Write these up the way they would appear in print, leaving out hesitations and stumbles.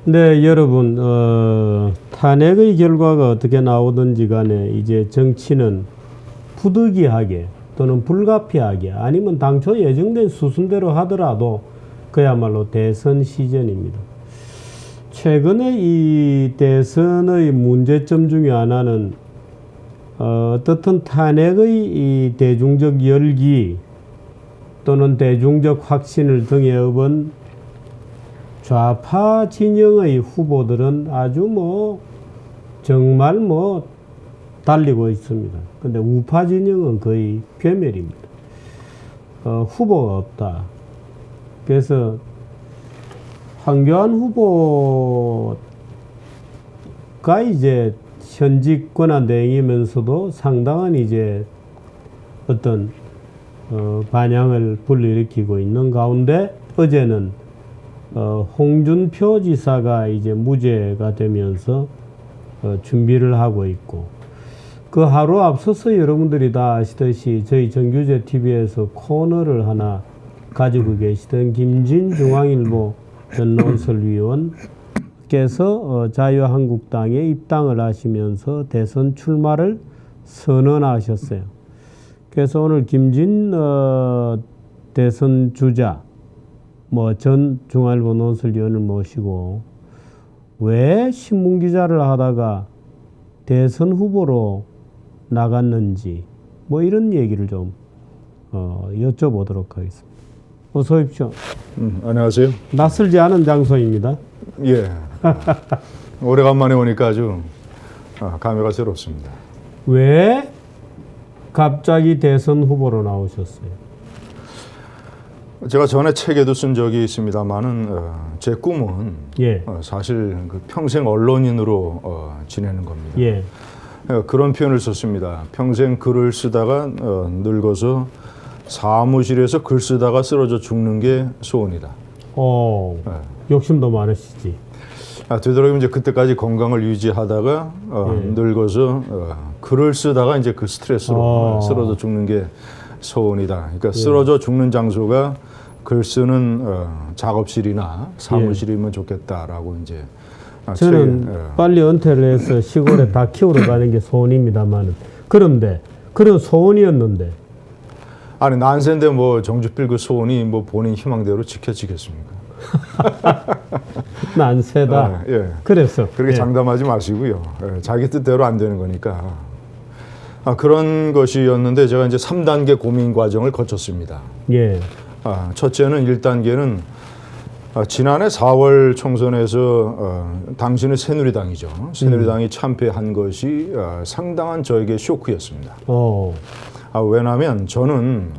네, 여러분, 탄핵의 결과가 어떻게 나오든지 간에 이제 정치는 부득이하게 또는 불가피하게 아니면 당초 예정된 수순대로 하더라도 그야말로 대선 시즌입니다. 최근에 이 대선의 문제점 중에 하나는 어떻든 탄핵의 이 대중적 열기 또는 대중적 확신을 등에 업은 좌파 진영의 후보들은 아주 정말 달리고 있습니다. 근데 우파 진영은 거의 괴멸입니다. 후보가 없다. 그래서 황교안 후보가 이제 현직 권한대행이면서도 상당한 이제 어떤 반향을 불러일으키고 있는 가운데 어제는 홍준표 지사가 이제 무죄가 되면서 준비를 하고 있고, 그 하루 앞서서 여러분들이 다 아시듯이 저희 정규제 TV에서 코너를 하나 가지고 계시던 김진 중앙일보 전 논설위원께서 자유한국당에 입당을 하시면서 대선 출마를 선언하셨어요. 그래서 오늘 김진 대선 주자 전 중앙일보 논설위원을 모시고 왜 신문기자를 하다가 대선 후보로 나갔는지 이런 얘기를 좀 여쭤보도록 하겠습니다. 어서 오십시오. 안녕하세요. 낯설지 않은 장소입니다. 예. 오래간만에 오니까 아주 감회가 새롭습니다. 왜 갑자기 대선 후보로 나오셨어요? 제가 전에 책에도 쓴 적이 있습니다만은 제 꿈은 사실 평생 언론인으로 지내는 겁니다. 예. 그런 표현을 썼습니다. 평생 글을 쓰다가 늙어서 사무실에서 글 쓰다가 쓰러져 죽는 게 소원이다. 욕심도 많으시지. 되도록이면 이제 그때까지 건강을 유지하다가 늙어서 글을 쓰다가 이제 그 스트레스로 쓰러져 죽는 게 소원이다. 그러니까 쓰러져 죽는 장소가 글 쓰는 작업실이나 사무실이면 좋겠다라고 이제. 저는 빨리 은퇴를 해서 시골에 닭 키우러 가는 게 소원입니다만, 그런데 그런 소원이었는데. 아니 난세인데 정주필 그 소원이 본인 희망대로 지켜지겠습니까? 난세다. 예. 그래서 그렇게 장담하지 마시고요. 자기 뜻대로 안 되는 거니까. 그런 것이었는데 제가 이제 3단계 고민 과정을 거쳤습니다. 예. 첫째는 1단계는 지난해 4월 총선에서 당신의 새누리당이죠. 새누리당이 참패한 것이 상당한 저에게 쇼크였습니다. 왜냐하면 저는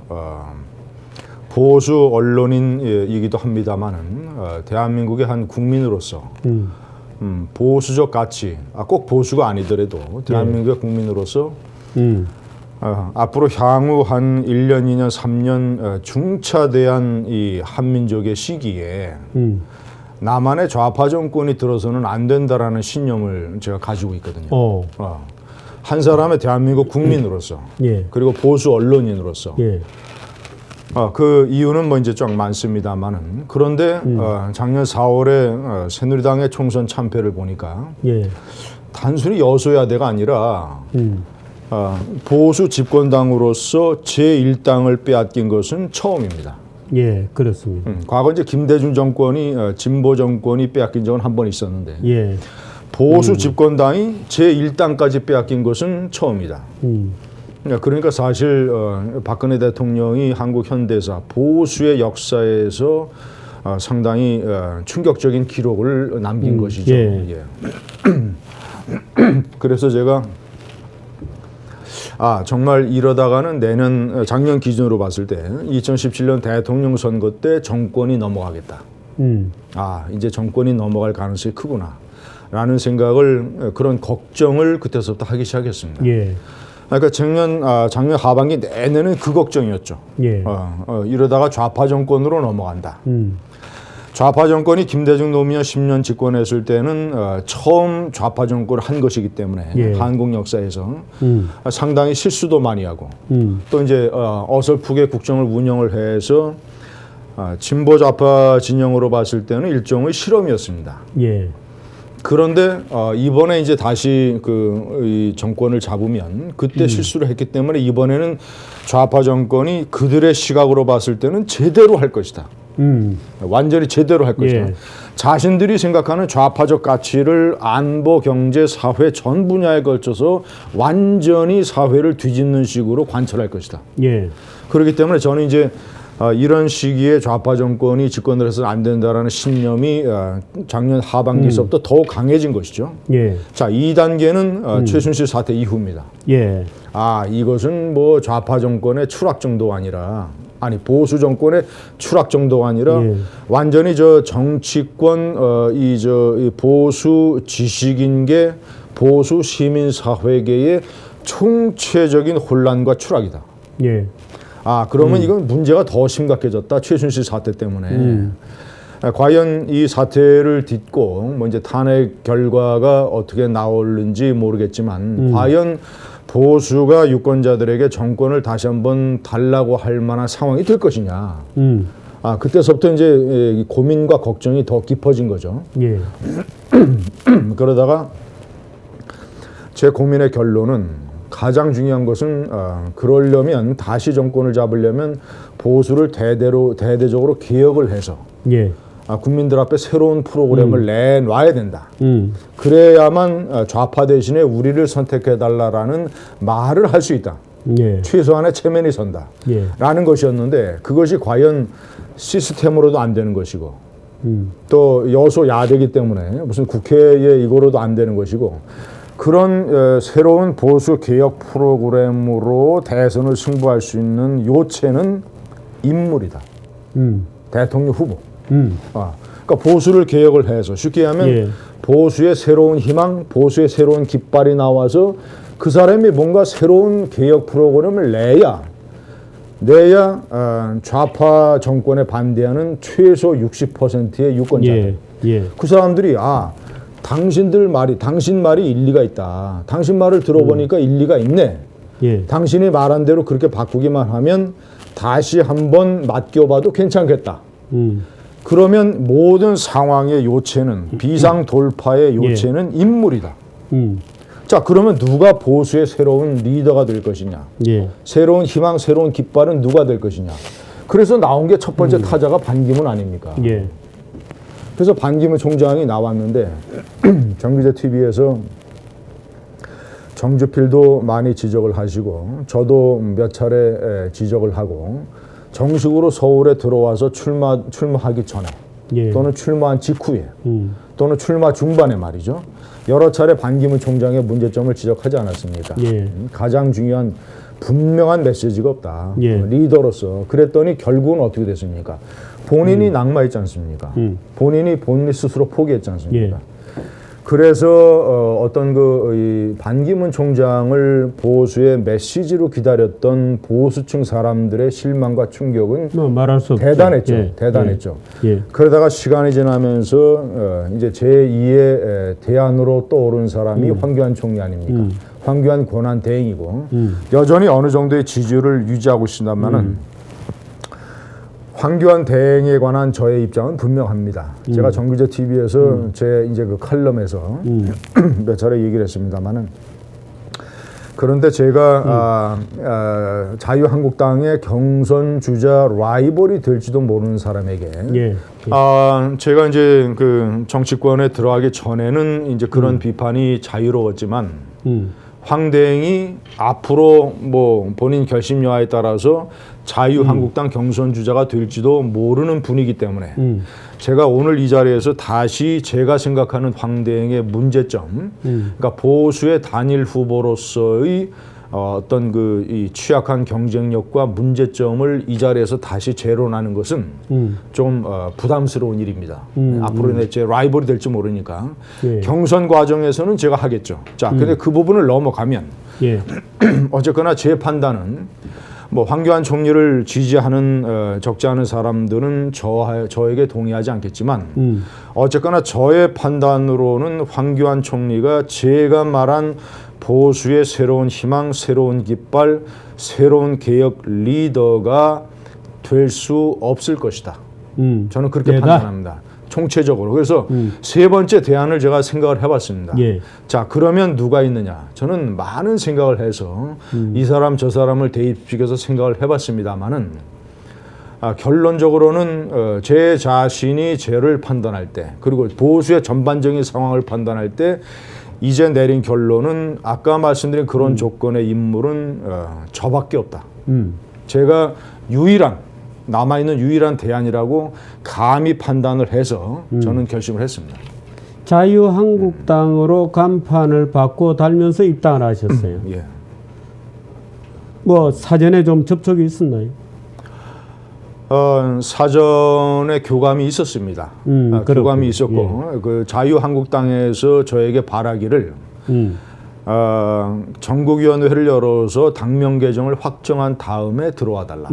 보수 언론인이기도 합니다만은 대한민국의 한 국민으로서 보수적 가치, 꼭 보수가 아니더라도 대한민국의 국민으로서 앞으로 향후 한 1년, 2년, 3년 중차대한 이 한민족의 시기에 나만의 좌파 정권이 들어서는 안 된다라는 신념을 제가 가지고 있거든요. 한 사람의 대한민국 국민으로서 그리고 보수 언론인으로서 그 이유는 이제 좀 많습니다만은 그런데 작년 4월에 새누리당의 총선 참패를 보니까 단순히 여소야대가 아니라 보수 집권당으로서 제1당을 빼앗긴 것은 처음입니다. 예, 그렇습니다. 과거 이제 김대중 정권이 진보 정권이 빼앗긴 적은 한 번 있었는데 보수 집권당이 제1당까지 빼앗긴 것은 처음이다. 그러니까 사실 박근혜 대통령이 한국 현대사 보수의 역사에서 상당히 충격적인 기록을 남긴 것이죠. 그래서 제가 정말 이러다가는 작년 기준으로 봤을 때 2017년 대통령 선거 때 정권이 넘어가겠다. 이제 정권이 넘어갈 가능성이 크구나 라는 생각을, 그런 걱정을 그때서부터 하기 시작했습니다. 그러니까 작년 하반기 내내는 그 걱정이었죠. 이러다가 좌파 정권으로 넘어간다. 좌파 정권이 김대중 노무현 10년 집권했을 때는 처음 좌파 정권을 한 것이기 때문에 한국 역사에서 상당히 실수도 많이 하고 또 이제 어설프게 국정을 운영을 해서 진보 좌파 진영으로 봤을 때는 일종의 실험이었습니다. 예. 그런데 이번에 이제 다시 이 정권을 잡으면 그때 실수를 했기 때문에 이번에는 좌파 정권이 그들의 시각으로 봤을 때는 제대로 할 것이다. 완전히 제대로 할 것이다. 예. 자신들이 생각하는 좌파적 가치를 안보, 경제, 사회 전 분야에 걸쳐서 완전히 사회를 뒤집는 식으로 관철할 것이다. 예. 그렇기 때문에 저는 이제 이런 시기에 좌파 정권이 집권을 해서는 안 된다라는 신념이 작년 하반기에서부터 더욱 강해진 것이죠. 예. 자, 2단계는 최순실 사태 이후입니다. 예. 이것은 뭐 좌파 정권의 추락 정도가 아니라 보수 정권의 추락 정도가 아니라 예. 완전히 정치권 이 보수 지식인계, 보수 시민 사회계의 총체적인 혼란과 추락이다. 예. 그러면 이건 문제가 더 심각해졌다. 최순실 사태 때문에. 과연 이 사태를 딛고 뭐 이제 탄핵 결과가 어떻게 나올는지 모르겠지만 과연 보수가 유권자들에게 정권을 다시 한번 달라고 할 만한 상황이 될 것이냐. 그때서부터 이제 고민과 걱정이 더 깊어진 거죠. 예. 그러다가 제 고민의 결론은 가장 중요한 것은 그러려면 다시 정권을 잡으려면 보수를 대대적으로 개혁을 해서 예. 국민들 앞에 새로운 프로그램을 내놔야 된다. 그래야만 좌파 대신에 우리를 선택해달라라는 말을 할 수 있다. 예. 최소한의 체면이 선다. 예. 라는 것이었는데 그것이 과연 시스템으로도 안 되는 것이고 또 여소 야대이기 때문에 무슨 국회에 이거로도 안 되는 것이고 그런 새로운 보수 개혁 프로그램으로 대선을 승부할 수 있는 요체는 인물이다. 대통령 후보. 그러니까 보수를 개혁을 해서 쉽게 하면 예. 보수의 새로운 희망, 보수의 새로운 깃발이 나와서 그 사람이 뭔가 새로운 개혁 프로그램을 내야 좌파 정권에 반대하는 최소 60%의 유권자들. 예. 그 사람들이 당신 말이 일리가 있다. 당신 말을 들어보니까 일리가 있네. 예. 당신이 말한 대로 그렇게 바꾸기만 하면 다시 한번 맡겨봐도 괜찮겠다. 그러면 모든 상황의 요체는 비상 돌파의 요체는 인물이다. 자, 그러면 누가 보수의 새로운 리더가 될 것이냐? 예. 새로운 희망, 새로운 깃발은 누가 될 것이냐? 그래서 나온 게 첫 번째 타자가 반기문 아닙니까? 예. 그래서 반기문 총장이 나왔는데 정규제 TV에서 정주필도 많이 지적을 하시고 저도 몇 차례 지적을 하고 정식으로 서울에 들어와서 출마하기 전에 예. 또는 출마한 직후에 또는 출마 중반에 말이죠. 여러 차례 반기문 총장의 문제점을 지적하지 않았습니까? 예. 가장 중요한 분명한 메시지가 없다. 예. 리더로서. 그랬더니 결국은 어떻게 됐습니까? 본인이 낙마했지 않습니까? 본인이 스스로 포기했지 않습니까? 예. 그래서 어떤 이 반기문 총장을 보수의 메시지로 기다렸던 보수층 사람들의 실망과 충격은 말할 수 없죠. 대단했죠. 예. 대단했죠. 예. 그러다가 시간이 지나면서 이제 제2의 대안으로 떠오른 사람이 황교안 총리 아닙니까? 황교안 권한 대행이고 여전히 어느 정도의 지지율을 유지하고 있습니다만은 황교안 대행에 관한 저의 입장은 분명합니다. 제가 정규제 TV에서 제 이제 그 칼럼에서 몇 차례 얘기를 했습니다만은 그런데 제가 자유한국당의 경선 주자 라이벌이 될지도 모르는 사람에게 예. 제가 이제 그 정치권에 들어가기 전에는 이제 그런 비판이 자유로웠지만 황 대행이 앞으로 뭐 본인 결심 여하에 따라서 자유한국당 경선 주자가 될지도 모르는 분이기 때문에 제가 오늘 이 자리에서 다시 제가 생각하는 황 대행의 문제점, 그러니까 보수의 단일 후보로서의 어떤 이 취약한 경쟁력과 문제점을 이 자리에서 다시 재론하는 것은 좀 부담스러운 일입니다. 앞으로 제 라이벌이 될지 모르니까 예. 경선 과정에서는 제가 하겠죠. 자, 근데 그 부분을 넘어가면 예. 어쨌거나 제 판단은 뭐 황교안 총리를 지지하는 적지 않은 사람들은 저에게 동의하지 않겠지만 어쨌거나 저의 판단으로는 황교안 총리가 제가 말한 보수의 새로운 희망, 새로운 깃발, 새로운 개혁 리더가 될 수 없을 것이다. 저는 그렇게 내가? 판단합니다. 총체적으로. 그래서 세 번째 대안을 제가 생각을 해봤습니다. 예. 자, 그러면 누가 있느냐? 저는 많은 생각을 해서 이 사람 저 사람을 대입시켜서 생각을 해봤습니다만은 결론적으로는 제 자신이 죄를 판단할 때, 그리고 보수의 전반적인 상황을 판단할 때 이제 내린 결론은 아까 말씀드린 그런 조건의 인물은 저밖에 없다. 제가 남아있는 유일한 대안이라고 감히 판단을 해서 저는 결심을 했습니다. 자유한국당으로 간판을 받고 달면서 입당을 하셨어요. 예. 뭐 사전에 좀 접촉이 있었나요? 사전에 교감이 있었습니다. 교감이 있었고 그 자유한국당에서 저에게 바라기를 전국위원회를 열어서 당명 개정을 확정한 다음에 들어와 달라.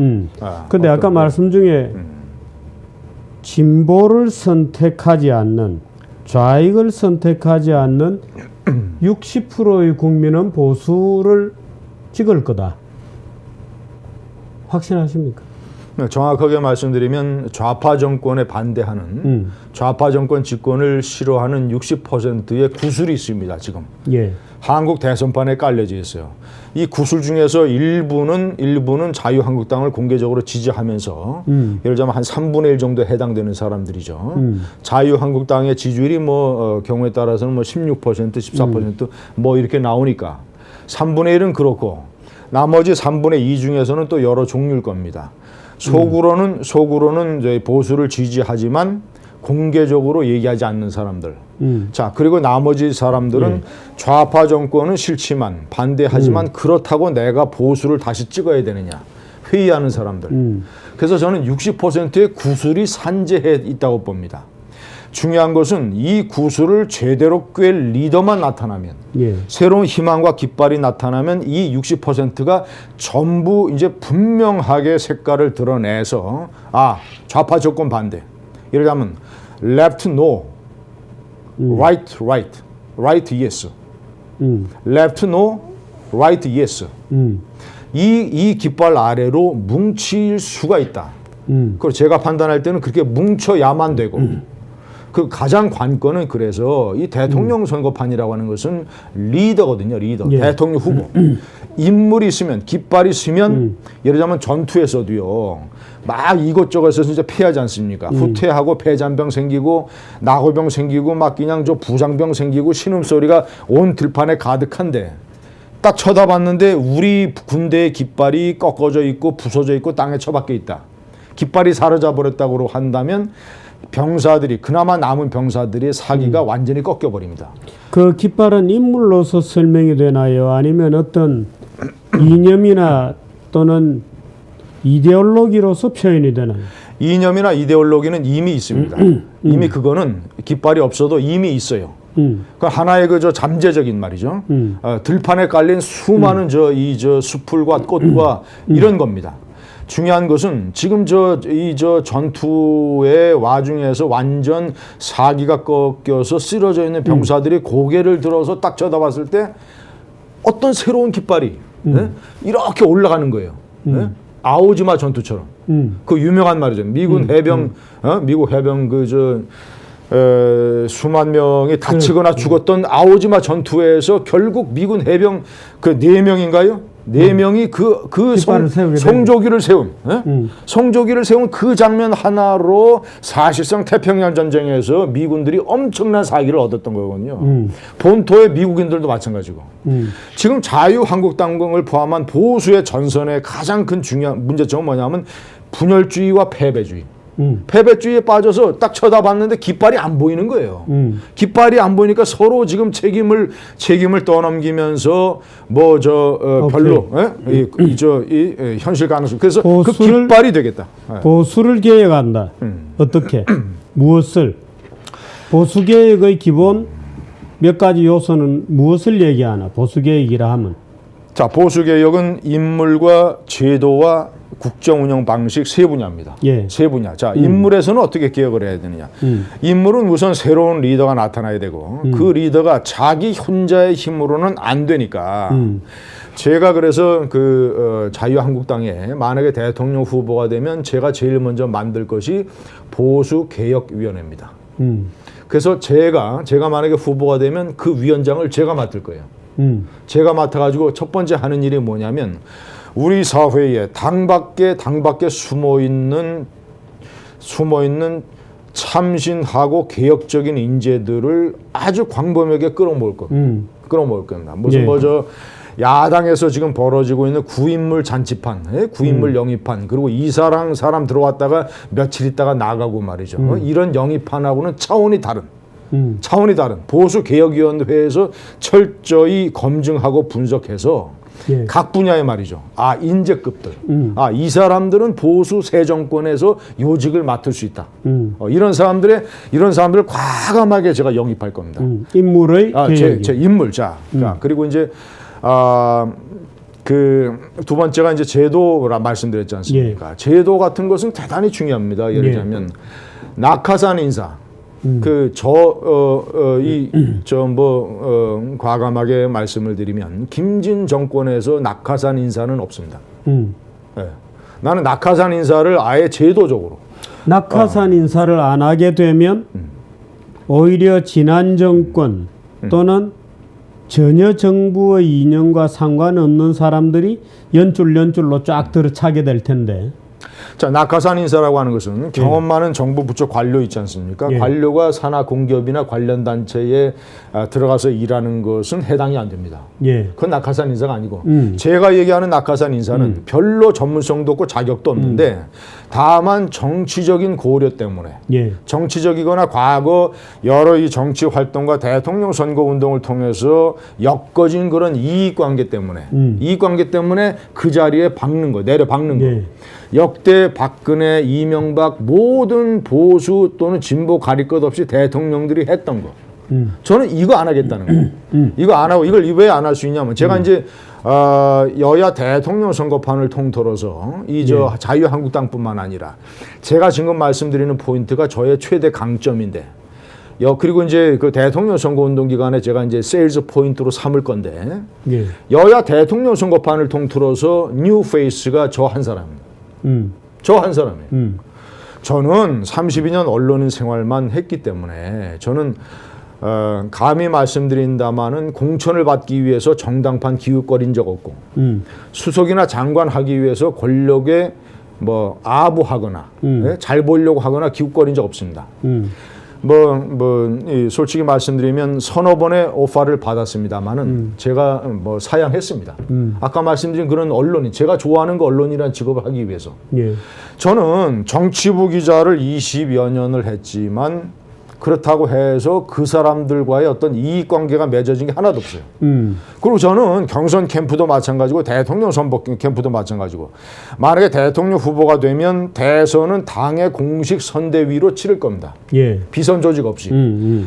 근데 아까 말씀 중에 진보를 선택하지 않는, 좌익을 선택하지 않는 60%의 국민은 보수를 찍을 거다. 확신하십니까? 정확하게 말씀드리면 좌파 정권에 반대하는 좌파 정권 집권을 싫어하는 60%의 구술이 있습니다. 지금 예. 한국 대선판에 깔려져 있어요. 이 구술 중에서 일부는 자유한국당을 공개적으로 지지하면서 예를 들자면 한 3분의 1 정도에 해당되는 사람들이죠. 자유한국당의 지지율이 경우에 따라서는 16%, 14% 이렇게 나오니까 3분의 1은 그렇고 나머지 3분의 2 중에서는 또 여러 종류일 겁니다. 속으로는 저희 보수를 지지하지만 공개적으로 얘기하지 않는 사람들. 자, 그리고 나머지 사람들은 좌파 정권은 싫지만 반대하지만 그렇다고 내가 보수를 다시 찍어야 되느냐 회의하는 사람들. 그래서 저는 60%의 구술이 산재해 있다고 봅니다. 중요한 것은 이 구술을 제대로 꿰 리더만 나타나면, 새로운 희망과 깃발이 나타나면 이 60%가 전부 이제 분명하게 색깔을 드러내서 좌파 정권 반대. 예를 들면 left no, right yes, left no, right yes. 이 깃발 아래로 뭉칠 수가 있다. 그리고 제가 판단할 때는 그렇게 뭉쳐야만 되고. 그 가장 관건은 그래서 이 대통령 선거판이라고 하는 것은 리더거든요. 리더. 대통령 후보. 인물이 있으면, 깃발이 있으면 예를 들자면 전투에서도요. 막 이것저것에서 진짜 패하지 않습니까? 후퇴하고 폐잔병 생기고 낙오병 생기고 막 그냥 부장병 생기고 신음소리가 온 들판에 가득한데 딱 쳐다봤는데 우리 군대의 깃발이 꺾어져 있고 부서져 있고 땅에 처박혀 있다. 깃발이 사라져 버렸다고 한다면 병사들이, 그나마 남은 병사들의 사기가 완전히 꺾여버립니다. 그 깃발은 인물로서 설명이 되나요? 아니면 어떤 이념이나 또는 이데올로기로서 표현이 되나요? 이념이나 이데올로기는 이미 있습니다. 이미 그거는 깃발이 없어도 이미 있어요. 그 하나의 잠재적인 말이죠. 들판에 깔린 수많은 수풀과 꽃과 이런 겁니다. 중요한 것은 지금 이 전투의 와중에서 완전 사기가 꺾여서 쓰러져 있는 병사들이 고개를 들어서 딱 쳐다봤을 때 어떤 새로운 깃발이 이렇게 올라가는 거예요. 아오지마 전투처럼. 그 유명한 말이죠. 미국 해병 수만 명이 다치거나 죽었던 아오지마 전투에서 결국 미군 해병 4명인가요? 4명이 그 성조기를 세운, 성조기를 세운 그 장면 하나로 사실상 태평양 전쟁에서 미군들이 엄청난 사기를 얻었던 거거든요. 본토의 미국인들도 마찬가지고. 지금 자유한국당을 포함한 보수의 전선의 가장 큰 중요한 문제점은 뭐냐면 분열주의와 패배주의. 패배주의에 빠져서 딱 쳐다봤는데 깃발이 안 보이는 거예요. 깃발이 안 보이니까 서로 지금 책임을 떠넘기면서 별로 현실 가능성. 그래서 그 깃발이 되겠다. 보수를 개혁한다. 어떻게? 무엇을? 보수 개혁의 기본 몇 가지 요소는 무엇을 얘기하나? 보수 개혁이라 하면. 자, 보수 개혁은 인물과 제도와 국정 운영 방식 3분야입니다. 3분야. 자, 인물에서는 어떻게 개혁을 해야 되느냐. 인물은 우선 새로운 리더가 나타나야 되고 그 리더가 자기 혼자의 힘으로는 안 되니까 제가 그래서 자유한국당에 만약에 대통령 후보가 되면 제가 제일 먼저 만들 것이 보수개혁위원회입니다. 그래서 제가 만약에 후보가 되면 그 위원장을 제가 맡을 거예요. 제가 맡아가지고 첫 번째 하는 일이 뭐냐면 우리 사회에 당 밖에 숨어 있는 참신하고 개혁적인 인재들을 아주 광범위하게 끌어모을 겁니다. 무슨 예. 야당에서 지금 벌어지고 있는 구인물 잔치판, 구인물 영입판, 그리고 이사랑 사람 들어왔다가 며칠 있다가 나가고 말이죠. 이런 영입판하고는 차원이 다른 보수개혁위원회에서 철저히 검증하고 분석해서 예. 각 분야에 말이죠. 인재급들. 이 사람들은 보수 새 정권에서 요직을 맡을 수 있다. 이런 사람들을 과감하게 제가 영입할 겁니다. 인물의 개혁이. 제 인물. 자, 그리고 이제 그 두 번째가 이제 제도라 말씀드렸지 않습니까? 예. 제도 같은 것은 대단히 중요합니다. 예를 들자면 낙하산 인사. 과감하게 말씀을 드리면 김진 정권에서 낙하산 인사는 없습니다. 네. 나는 낙하산 인사를 아예 제도적으로 낙하산 인사를 안 하게 되면 오히려 지난 정권 또는 전혀 정부의 이념과 상관없는 사람들이 연줄로 쫙 들어차게 될 텐데. 자, 낙하산 인사라고 하는 것은 경험 많은 정부 부처 관료 있지 않습니까? 예. 관료가 산하 공기업이나 관련 단체에 들어가서 일하는 것은 해당이 안 됩니다. 예. 그건 낙하산 인사가 아니고 제가 얘기하는 낙하산 인사는 별로 전문성도 없고 자격도 없는데 다만 정치적인 고려 때문에 예. 정치적이거나 과거 여러 이 정치 활동과 대통령 선거 운동을 통해서 엮어진 그런 이익관계 때문에 그 자리에 내려박는 거. 예. 역대 박근혜, 이명박 모든 보수 또는 진보 가릴 것 없이 대통령들이 했던 거. 저는 이거 안 하겠다는 거예요. 이거 안 하고 이걸 왜 안 할 수 있냐면 제가 이제 여야 대통령 선거판을 통틀어서 자유한국당뿐만 아니라 제가 지금 말씀드리는 포인트가 저의 최대 강점인데 그리고 이제 그 대통령 선거 운동 기간에 제가 이제 세일즈 포인트로 삼을 건데 예. 여야 대통령 선거판을 통틀어서 뉴 페이스가 저 한 사람입니다. 저 한 사람이에요. 저는 32년 언론인 생활만 했기 때문에 저는 감히 말씀드린다마는 공천을 받기 위해서 정당판 기웃거린 적 없고 수석이나 장관 하기 위해서 권력에 아부하거나 잘 보이려고 하거나 기웃거린 적 없습니다. 솔직히 말씀드리면 서너 번의 오퍼를 받았습니다만은 제가 사양했습니다. 아까 말씀드린 그런 언론인, 제가 좋아하는 그 언론이라는 직업을 하기 위해서. 예. 저는 정치부 기자를 20여 년을 했지만 그렇다고 해서 그 사람들과의 어떤 이익관계가 맺어진 게 하나도 없어요. 그리고 저는 경선 캠프도 마찬가지고 대통령 선거 캠프도 마찬가지고 만약에 대통령 후보가 되면 대선은 당의 공식 선대위로 치를 겁니다. 예. 비선 조직 없이.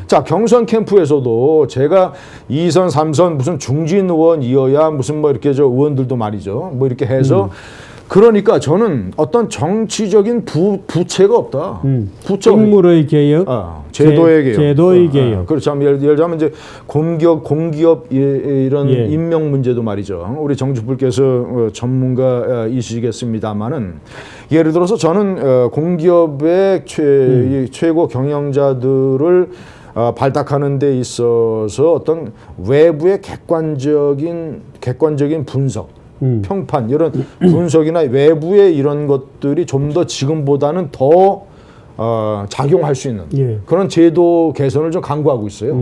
자, 경선 캠프에서도 제가 2선, 3선 무슨 중진 의원이어야 무슨 이렇게 의원들도 말이죠. 이렇게 해서 그러니까 저는 어떤 정치적인 부채가 없다. 인물의 개혁, 제도의 개혁. 제도의 개혁. 그렇죠. 예를 들자면 이제 공기업 이런 예. 임명 문제도 말이죠. 우리 정주부께서 전문가이시겠습니다만은 예를 들어서 저는 공기업의 최고 경영자들을 발탁하는 데 있어서 어떤 외부의 객관적인 분석, 평판 이런 분석이나 외부의 이런 것들이 좀 더 지금보다는 더 작용할 수 있는 예. 그런 제도 개선을 좀 강구하고 있어요.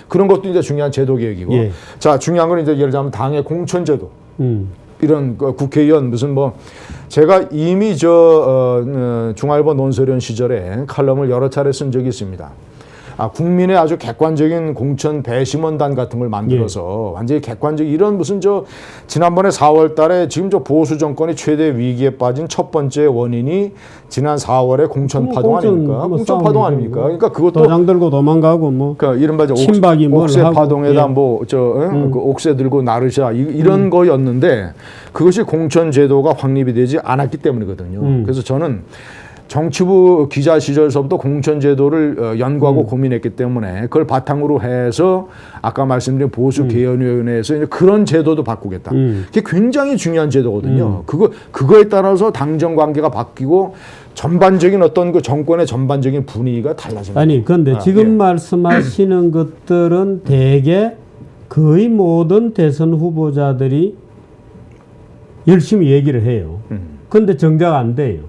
그런 것도 이제 중요한 제도 개혁이고. 예. 자, 중요한 건 이제 예를 들자면 당의 공천제도. 이런 국회의원 제가 이미 중앙일보 논설위원 시절에 칼럼을 여러 차례 쓴 적이 있습니다. 국민의 아주 객관적인 공천 배심원단 같은 걸 만들어서 완전히 객관적 이런 지난번에 4월 달에 지금 보수 정권이 최대 위기에 빠진 첫 번째 원인이 지난 4월에 공천 파동 아닙니까? 공천 파동 아닙니까? 그러니까 그것도 도장 들고 도망가고 그러니까 이른바 친박이 옥새 하고. 파동에다 그 옥새 들고 나르샤 이런 거였는데 그것이 공천 제도가 확립이 되지 않았기 때문이거든요. 그래서 저는 정치부 기자 시절서부터 공천제도를 연구하고 고민했기 때문에 그걸 바탕으로 해서 아까 말씀드린 보수 개헌위원회에서 이제 그런 제도도 바꾸겠다. 그게 굉장히 중요한 제도거든요. 그거에 따라서 당정 관계가 바뀌고 전반적인 어떤 그 정권의 전반적인 분위기가 달라집니다. 아니, 그런데 지금 말씀하시는 것들은 대개 거의 모든 대선 후보자들이 열심히 얘기를 해요. 그런데 정작 안 돼요.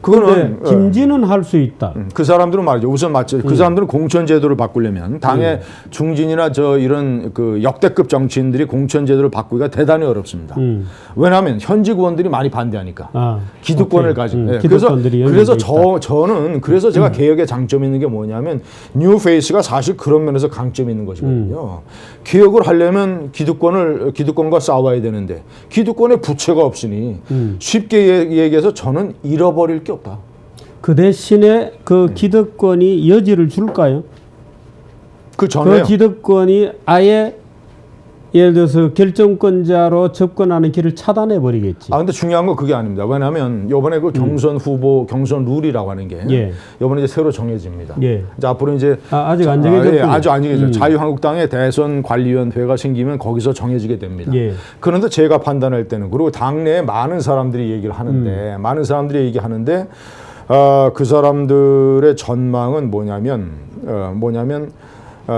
그런데 김진은 할 수 있다. 그 사람들은 말이죠. 우선 맞죠. 그 사람들은 공천제도를 바꾸려면 당의 중진이나 이런 그 역대급 정치인들이 공천제도를 바꾸기가 대단히 어렵습니다. 왜냐하면 현직 의원들이 많이 반대하니까. 기득권을 가지고. 네. 그래서 저는 그래서 제가 개혁의 장점이 있는 게 뭐냐면 뉴 페이스가 사실 그런 면에서 강점이 있는 것이거든요. 개혁을 하려면 기득권과 싸워야 되는데 기득권의 부채가 없으니 쉽게 얘기해서 저는 잃어버릴 게 없다. 그 대신에 그 기득권이 여지를 줄까요? 그 전에요. 그 기득권이 아예 예를 들어서 결정권자로 접근하는 길을 차단해 버리겠지. 근데 중요한 건 그게 아닙니다. 왜냐하면 이번에 그 경선 후보 경선 룰이라고 하는 게 이번에 이제 새로 정해집니다. 이제 앞으로 이제 아직 안 정해졌군요. 아주 안 정해졌죠. 자유한국당의 대선 관리위원회가 생기면 거기서 정해지게 됩니다. 그런데 제가 판단할 때는 그리고 당내에 많은 사람들이 얘기를 하는데 그 사람들의 전망은 뭐냐면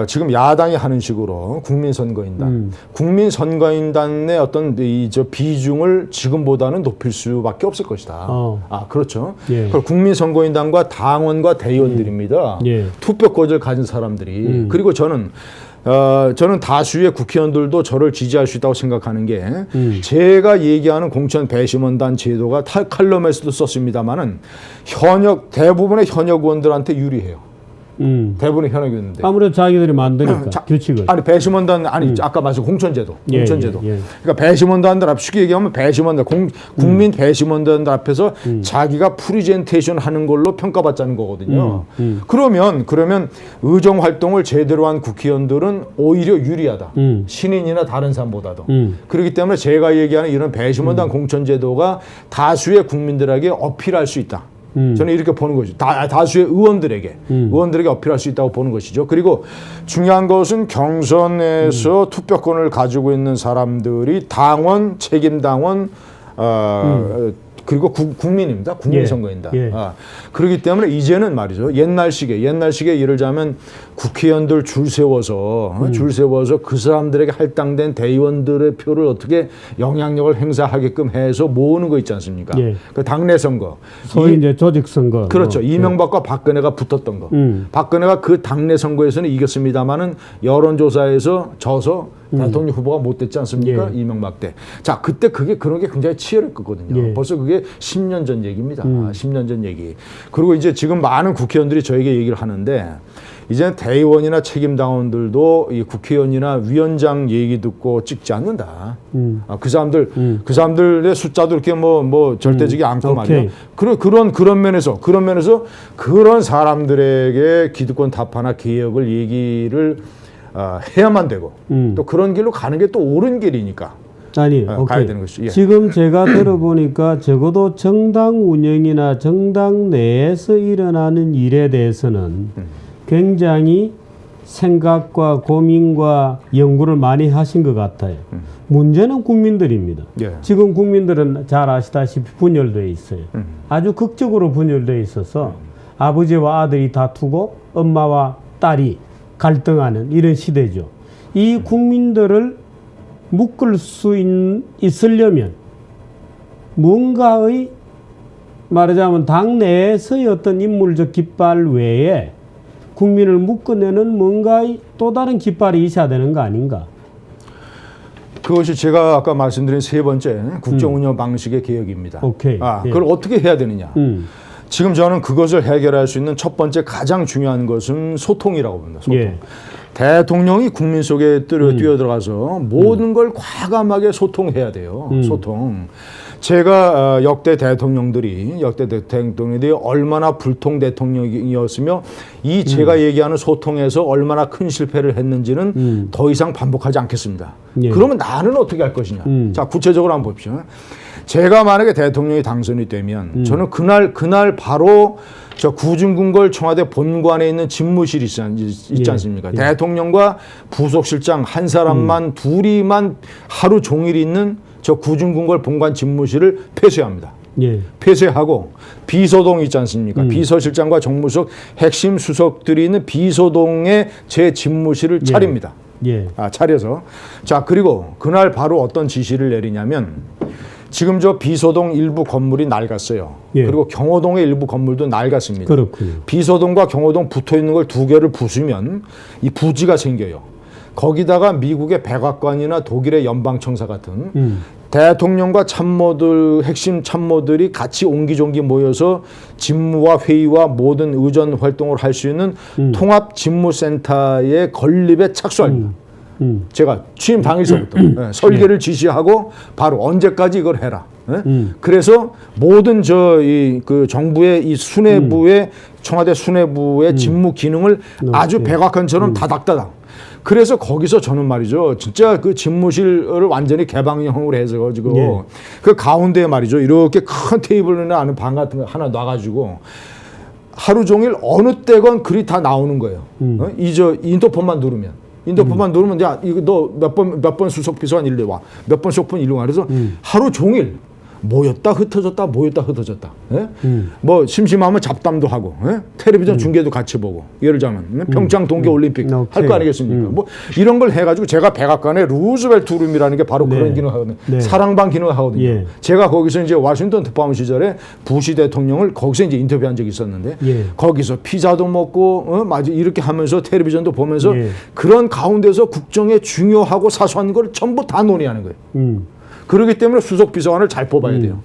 지금 야당이 하는 식으로 국민선거인단의 어떤 비중을 지금보다는 높일 수밖에 없을 것이다. 그렇죠. 국민선거인단과 당원과 대의원들입니다. 투표권을 가진 사람들이. 그리고 저는 다수의 국회의원들도 저를 지지할 수 있다고 생각하는 게 제가 얘기하는 공천 배심원단 제도가 칼럼에서도 썼습니다마는 대부분의 현역 의원들한테 유리해요. 대부분의 현역 의원들. 아무래도 자기들이 만드니까 규칙을. 배심원단 아까 말씀 공천제도. 그러니까 배심원단들 앞 쉽게 얘기하면 국민 배심원단들 앞에서 자기가 프리젠테이션 하는 걸로 평가받자는 거거든요. 그러면 의정 활동을 제대로 한 국회의원들은 오히려 유리하다. 신인이나 다른 사람보다도. 그렇기 때문에 제가 얘기하는 이런 배심원단 공천제도가 다수의 국민들에게 어필할 수 있다. 저는 이렇게 보는 거죠. 다수의 의원들에게 어필할 수 있다고 보는 것이죠. 그리고 중요한 것은 경선에서 투표권을 가지고 있는 사람들이 당원, 책임당원, 그리고 국민입니다. 국민선거인단. 그렇기 때문에 이제는 말이죠. 옛날식에 예를 들자면 국회의원들 줄 세워서 그 사람들에게 할당된 대의원들의 표를 어떻게 영향력을 행사하게끔 해서 모으는 거 있지 않습니까? 그 당내 선거. 소위 이제 조직 선거. 그렇죠. 이명박과 박근혜가 붙었던 거. 박근혜가 그 당내 선거에서는 이겼습니다마는 여론조사에서 져서 대통령 후보가 못 됐지 않습니까? 이명박 때. 자, 그때 그런 게 굉장히 치열했거든요. 벌써 그게 10년 전 얘기입니다. 10년 전 얘기. 그리고 이제 지금 많은 국회의원들이 저에게 얘기를 하는데 이제는 대의원이나 책임당원들도 이 국회의원이나 위원장 얘기 듣고 찍지 않는다. 그 사람들의 숫자도 이렇게 뭐 절대적이 않고 말이야. 그런 면에서 그런 사람들에게 기득권 타파나 개혁을 얘기를 해야만 되고 또 그런 길로 가는 게 또 옳은 길이니까 가야 되는 것이죠. 지금 제가 들어보니까 적어도 정당 운영이나 정당 내에서 일어나는 일에 대해서는 굉장히 생각과 고민과 연구를 많이 하신 것 같아요. 문제는 국민들입니다. 지금 국민들은 잘 아시다시피 분열되어 있어요. 아주 극적으로 분열되어 있어서 아버지와 아들이 다투고 엄마와 딸이 갈등하는 이런 시대죠. 이 국민들을 묶을 수 있으려면 뭔가의 말하자면 당내에서의 어떤 인물적 깃발 외에 국민을 묶어내는 뭔가의 또 다른 깃발이 있어야 되는 거 아닌가? 그것이 제가 아까 말씀드린 세 번째 국정운영 방식의 개혁입니다. 그걸 어떻게 해야 되느냐? 지금 저는 그것을 해결할 수 있는 첫 번째 가장 중요한 것은 소통이라고 봅니다. 소통. 대통령이 국민 속에 뛰어들어가서 모든 걸 과감하게 소통해야 돼요. 소통. 제가 역대 대통령들이 얼마나 불통 대통령이었으며 이 제가 얘기하는 소통에서 얼마나 큰 실패를 했는지는 더 이상 반복하지 않겠습니다. 예. 그러면 나는 어떻게 할 것이냐. 자, 구체적으로 한번 봅시다. 제가 만약에 대통령이 당선이 되면 저는 그날 바로 저 구중궁궐 청와대 본관에 있는 집무실이 있지 않습니까? 예. 대통령과 부속실장 한 사람만 둘이만 하루 종일 있는 저 구중궁궐 본관 집무실을 폐쇄합니다. 예. 폐쇄하고 비서동 있지 않습니까? 비서실장과 정무수석 핵심 수석들이 있는 비서동에 제 집무실을 차립니다. 예. 차려서. 자, 그리고 그날 바로 어떤 지시를 내리냐면 지금 저 비서동 일부 건물이 낡았어요. 예. 그리고 경호동의 일부 건물도 낡았습니다. 그렇군요. 비서동과 경호동 붙어 있는 걸 두 개를 부수면 이 부지가 생겨요. 거기다가 미국의 백악관이나 독일의 연방청사 같은 대통령과 참모들, 핵심 참모들이 같이 옹기종기 모여서 집무와 회의와 모든 의전 활동을 할 수 있는 통합집무센터의 건립에 착수합니다. 제가 취임 당일서부터 설계를 지시하고 바로 언제까지 이걸 해라. 그래서 모든 그 정부의 이 수뇌부의 청와대 수뇌부의 집무 기능을 아주 백악관처럼 다닥다닥. 그래서 거기서 저는 말이죠, 진짜 그 집무실을 완전히 개방형으로 해서 가지고 그 가운데에 말이죠, 이렇게 큰 테이블이나 아는 방 같은 거 하나 놔가지고 하루 종일 어느 때건 글이 다 나오는 거예요. 저 인터폰만 누르면. 야, 이거 너 몇 번 수석 비서관 일로 와. 몇 번 수석분 일로 와. 그래서 하루 종일 모였다 흩어졌다 모였다 흩어졌다. 예? 뭐 심심하면 잡담도 하고 텔레비전 중계도 같이 보고 예를 들자면 평창 동계올림픽 할 거 아니겠습니까? 뭐 이런 걸 해가지고 제가 백악관에 루즈벨트 룸이라는 게 바로 그런 기능을 하거든요. 사랑방 기능을 하거든요. 예. 제가 거기서 이제 워싱턴 특파원 시절에 부시 대통령을 거기서 이제 인터뷰한 적이 있었는데 거기서 피자도 먹고 맞아 이렇게 하면서 텔레비전도 보면서 그런 가운데서 국정에 중요하고 사소한 걸 전부 다 논의하는 거예요. 그렇기 때문에 수석 비서관을 잘 뽑아야 돼요.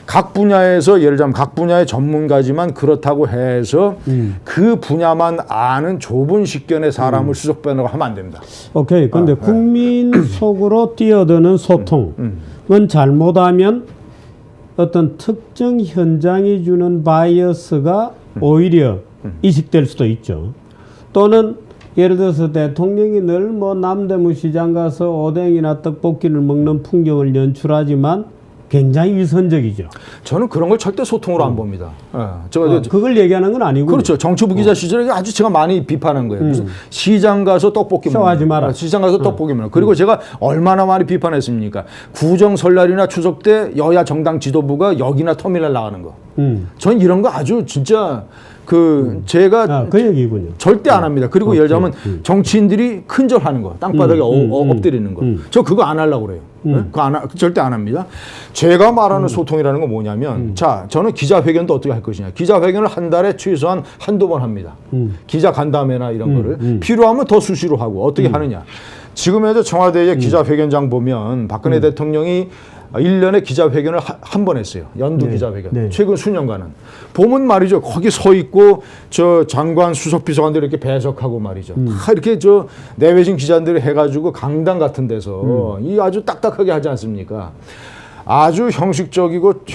각 분야에서 예를 들자면 각 분야의 전문가지만 그렇다고 해서 그 분야만 아는 좁은 식견의 사람을 수석 비서관으로 하면 안 됩니다. 오케이. 근데 국민 속으로 뛰어드는 소통은 잘못하면 어떤 특정 현장이 주는 바이어스가 오히려 이식될 수도 있죠. 또는 예를 들어서 대통령이 늘 뭐 남대문 시장 가서 오뎅이나 떡볶이를 먹는 풍경을 연출하지만 굉장히 위선적이죠. 저는 그런 걸 절대 소통으로 안 봅니다. 그걸 얘기하는 건 아니고. 그렇죠. 정치부 기자 시절에 아주 제가 많이 비판한 거예요. 무슨 시장 가서 떡볶이 쇼하지 마라. 시장 가서 떡볶이 먹는. 그리고 제가 얼마나 많이 비판했습니까? 구정 설날이나 추석 때 여야 정당 지도부가 역이나 터미널 나가는 거. 전 이런 거 아주 진짜 제가 그 얘기군요. 절대 안 합니다. 그리고 예를 들자면 정치인들이 큰절하는 거, 땅바닥에 엎드리는 거, 저 그거 안 하려고 그래요. 절대 안 합니다. 제가 말하는 소통이라는 건 뭐냐면, 자, 저는 기자회견도 어떻게 할 것이냐. 기자회견을 한 달에 최소한 한두 번 합니다. 기자 간담회나 이런 거를 필요하면 더 수시로 하고 어떻게 하느냐. 지금에도 청와대의 기자회견장 보면 박근혜 대통령이 1년에 기자회견을 한 번 했어요. 연두 기자회견. 최근 수년간은. 보면 말이죠. 거기 서 있고 저 장관 수석비서관들 이렇게 배석하고 말이죠. 다 이렇게 저 내외진 기자들이 해가지고 강당 같은 데서 이 아주 딱딱하게 하지 않습니까? 아주 형식적이고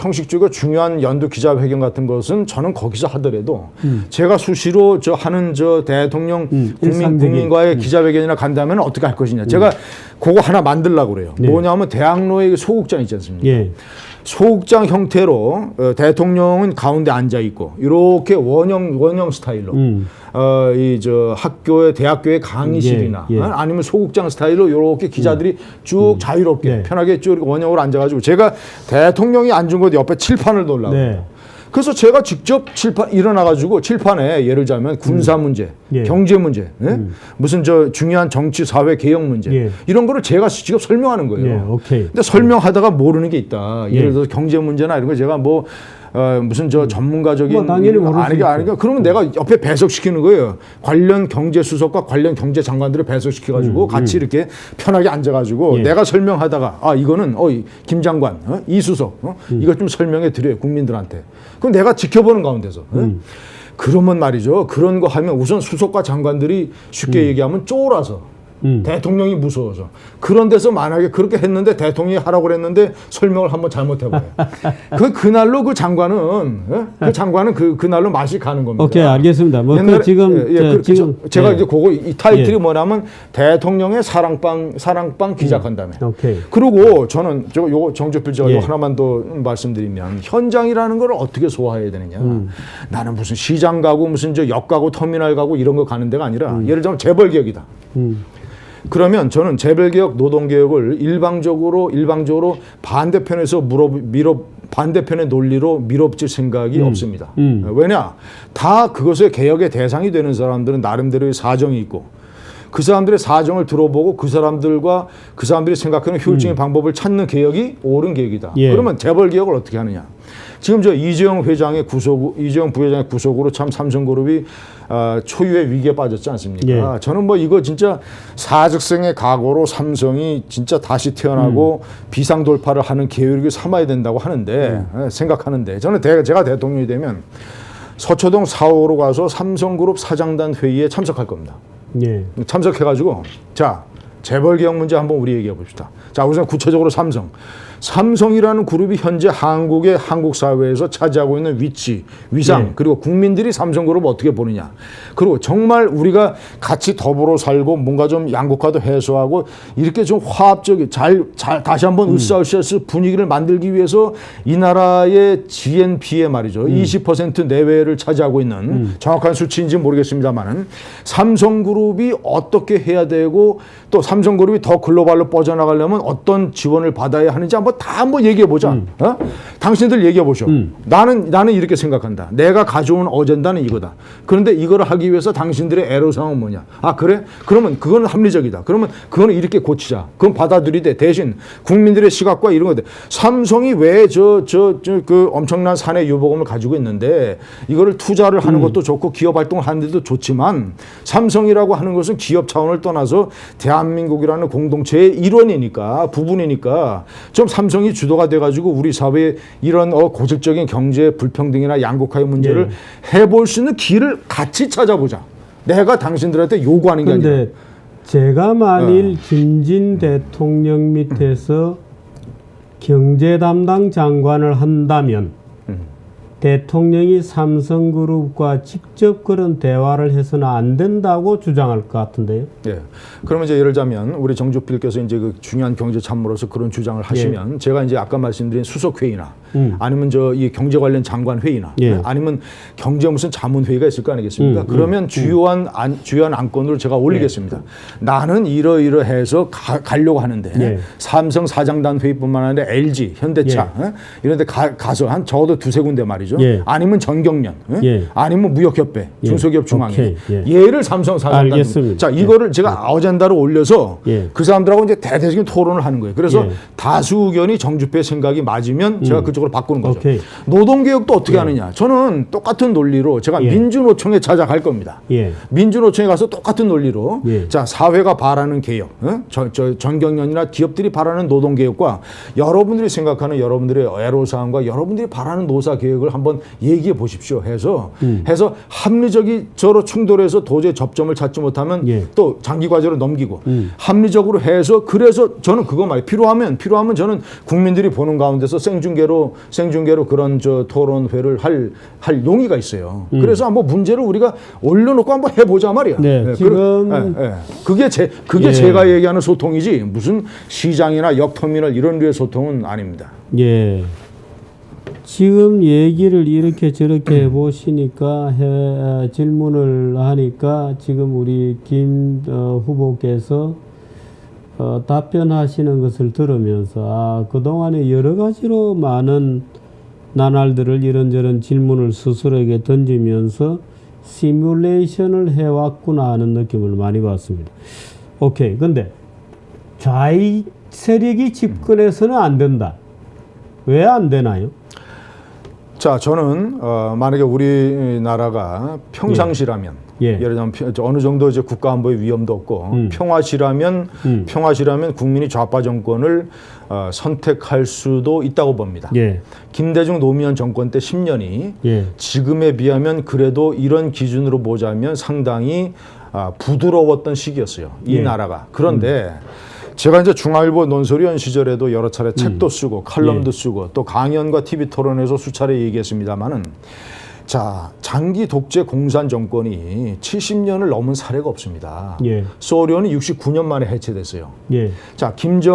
중요한 연두 기자회견 같은 것은 저는 거기서 하더라도 제가 수시로 하는 대통령 국민과의 기자회견이나 간다면 어떻게 할 것이냐. 제가 그거 하나 만들려고 그래요. 뭐냐면 대학로에 소극장 있지 않습니까? 소극장 형태로 대통령은 가운데 앉아 있고 이렇게 원형 스타일로 학교의 대학교의 강의실이나 아니면 소극장 스타일로 이렇게 기자들이 쭉 자유롭게 편하게 쭉 원형으로 앉아가지고 제가 대통령이 앉은 곳 옆에 칠판을 놓으려고. 그래서 제가 직접 일어나가지고 칠판에 예를 들자면 군사 문제, 경제 문제, 무슨 중요한 정치 사회 개혁 문제 이런 거를 제가 직접 설명하는 거예요. 근데 설명하다가 모르는 게 있다. 예를 들어서 경제 문제나 이런 거 제가 무슨 전문가적인 당연히 아니가 그러면 내가 옆에 배석시키는 거예요. 관련 경제 수석과 관련 경제 장관들을 배석시켜가지고 같이 이렇게 편하게 앉아가지고 내가 설명하다가 이거는 김 장관, 이 수석 이거 좀 설명해 드려요 국민들한테. 그럼 내가 지켜보는 가운데서. 그러면 말이죠. 그런 거 하면 우선 수석과 장관들이 쉽게 얘기하면 쫄아서 대통령이 무서워서. 그런 데서 만약에 그렇게 했는데 대통령이 하라고 그랬는데 설명을 한번 잘못해봐요. 그날로 그 장관은 그 장관은 그날로 맛이 가는 겁니다. 오케이, 알겠습니다. 뭐 옛날에, 지금 제가 예. 이제 그거 이 타이틀이 뭐냐면 대통령의 사랑방 기자간담회. 오케이. 그리고 저는 요거 정주필 제가 예. 요 하나만 더 말씀드리면 현장이라는 걸 어떻게 소화해야 되느냐. 나는 무슨 시장 가고 무슨 저 역 가고 터미널 가고 이런 거 가는 데가 아니라 예를 들면 재벌개혁이다. 그러면 저는 재벌개혁, 노동개혁을 일방적으로 반대편에서 반대편의 논리로 밀어붙일 생각이 없습니다. 왜냐? 다 그것의 개혁의 대상이 되는 사람들은 나름대로의 사정이 있고 그 사람들의 사정을 들어보고 그 사람들이 생각하는 효율적인 방법을 찾는 개혁이 옳은 개혁이다. 예. 그러면 재벌개혁을 어떻게 하느냐? 지금 저 이재용 부회장의 구속으로 참 삼성그룹이 초유의 위기에 빠졌지 않습니까? 예. 저는 뭐 이거 진짜 사직생의 각오로 삼성이 진짜 다시 태어나고 비상 돌파를 하는 계획을 삼아야 된다고 하는데 생각하는데 저는 제가 대통령이 되면 서초동 4호로 가서 삼성그룹 사장단 회의에 참석할 겁니다. 예. 참석해가지고 자 재벌개혁 문제 한번 우리 얘기해 봅시다. 자 우선 구체적으로 삼성이라는 그룹이 현재 한국 사회에서 차지하고 있는 위치, 위상 네. 그리고 국민들이 삼성그룹을 어떻게 보느냐. 그리고 정말 우리가 같이 더불어 살고 뭔가 좀 양극화도 해소하고 이렇게 좀 화합적이 다시 한번 으쌰으쌰 분위기를 만들기 위해서 이 나라의 GNP에 말이죠. 20% 내외를 차지하고 있는 정확한 수치인지 모르겠습니다만은 삼성그룹이 어떻게 해야 되고 또 삼성그룹이 더 글로벌로 뻗어나가려면 어떤 지원을 받아야 하는지 한번 얘기해 보자. 당신들 얘기해 보죠. 나는 이렇게 생각한다. 내가 가져온 어젠다는 이거다. 그런데 이거를 하기 위해서 당신들의 애로사항은 뭐냐? 아 그래? 그러면 그거는 합리적이다. 그러면 그거는 이렇게 고치자. 그건 받아들이되 대신 국민들의 시각과 이런 것들. 삼성이 왜 그 엄청난 사내 유보금을 가지고 있는데 이거를 투자를 하는 것도 좋고 기업 활동을 하는 데도 좋지만 삼성이라고 하는 것은 기업 차원을 떠나서 대한민국이라는 공동체의 일원이니까 부분이니까 좀 삼성이 주도가 돼가지고 우리 사회에 이런 고질적인 경제 불평등이나 양극화의 문제를 해볼 수 있는 길을 같이 찾아보자. 내가 당신들한테 요구하는 게 아니라. 그런데 제가 만일 김진 대통령 밑에서 경제 담당 장관을 한다면 대통령이 삼성그룹과 직접 그런 대화를 해서는 안 된다고 주장할 것 같은데요. 예. 그러면 이제 예를 들자면 우리 정주필께서 이제 그 중요한 경제 참모로서 그런 주장을 하시면 제가 이제 아까 말씀드린 수석 회의나 아니면 이 경제 관련 장관 회의나 아니면 경제 무슨 자문 회의가 있을 거 아니겠습니까? 그러면 주요한 안건으로 제가 올리겠습니다. 나는 이러이러해서 가려고 하는데 삼성 사장단 회의뿐만 아니라 LG, 현대차 이런 데 가서 한 적어도 두세 군데 말이죠. 아니면 전경련, 아니면 무역협회, 중소기업 중앙회 얘를 삼성 사장단. 알겠습니다. 자 이거를 제가 어젠다로 올려서 그 사람들하고 이제 대대적인 토론을 하는 거예요. 그래서 다수 의견이 정주표의 생각이 맞으면 제가 그쪽으로 바꾸는 거죠. 노동개혁도 어떻게 하느냐. 저는 똑같은 논리로 제가 민주노총에 찾아갈 겁니다. 민주노총에 가서 똑같은 논리로 자 사회가 바라는 개혁, 전경련이나 기업들이 바라는 노동개혁과 여러분들이 생각하는 여러분들의 애로사항과 여러분들이 바라는 노사개혁을 한번 얘기해 보십시오 해서 합리적으로 충돌해서 도저히 접점을 찾지 못하면 또 장기 과제로 넘기고 합리적으로 해서 그래서 저는 그거 말이에요. 필요하면 저는 국민들이 보는 가운데서 생중계로 그런 토론회를 할 용의가 있어요. 그래서 한번 문제를 우리가 올려놓고 한번 해보자 말이야. 지금 그게 제가 얘기하는 소통이지 무슨 시장이나 역터미널 이런 류의 소통은 아닙니다. 지금 얘기를 이렇게 저렇게 해보시니까 질문을 하니까 지금 우리 김 후보께서 답변하시는 것을 들으면서 그동안에 여러 가지로 많은 나날들을 이런저런 질문을 스스로에게 던지면서 시뮬레이션을 해왔구나 하는 느낌을 많이 받습니다. 오케이. 근데 좌익 세력이 집권해서는 안 된다. 왜 안 되나요? 자, 저는 만약에 우리나라가 평상시라면 예를 들면 어느 정도 이제 국가 안보의 위험도 없고 평화시라면 국민이 좌파 정권을 선택할 수도 있다고 봅니다. 김대중 노무현 정권 때 10년이 지금에 비하면 그래도 이런 기준으로 보자면 상당히 부드러웠던 시기였어요. 이 예. 나라가. 그런데 제가 이제 중앙일보 논설위원 시절에도 여러 차례 책도 쓰고 칼럼도 쓰고 또 강연과 TV 토론에서 수차례 얘기했습니다만은 자, 장기 독재 공산 정권이 70년을 넘은 사례가 없습니다. 예. 소련이 69년 만에 해체됐어요. 예. 자, 김정일,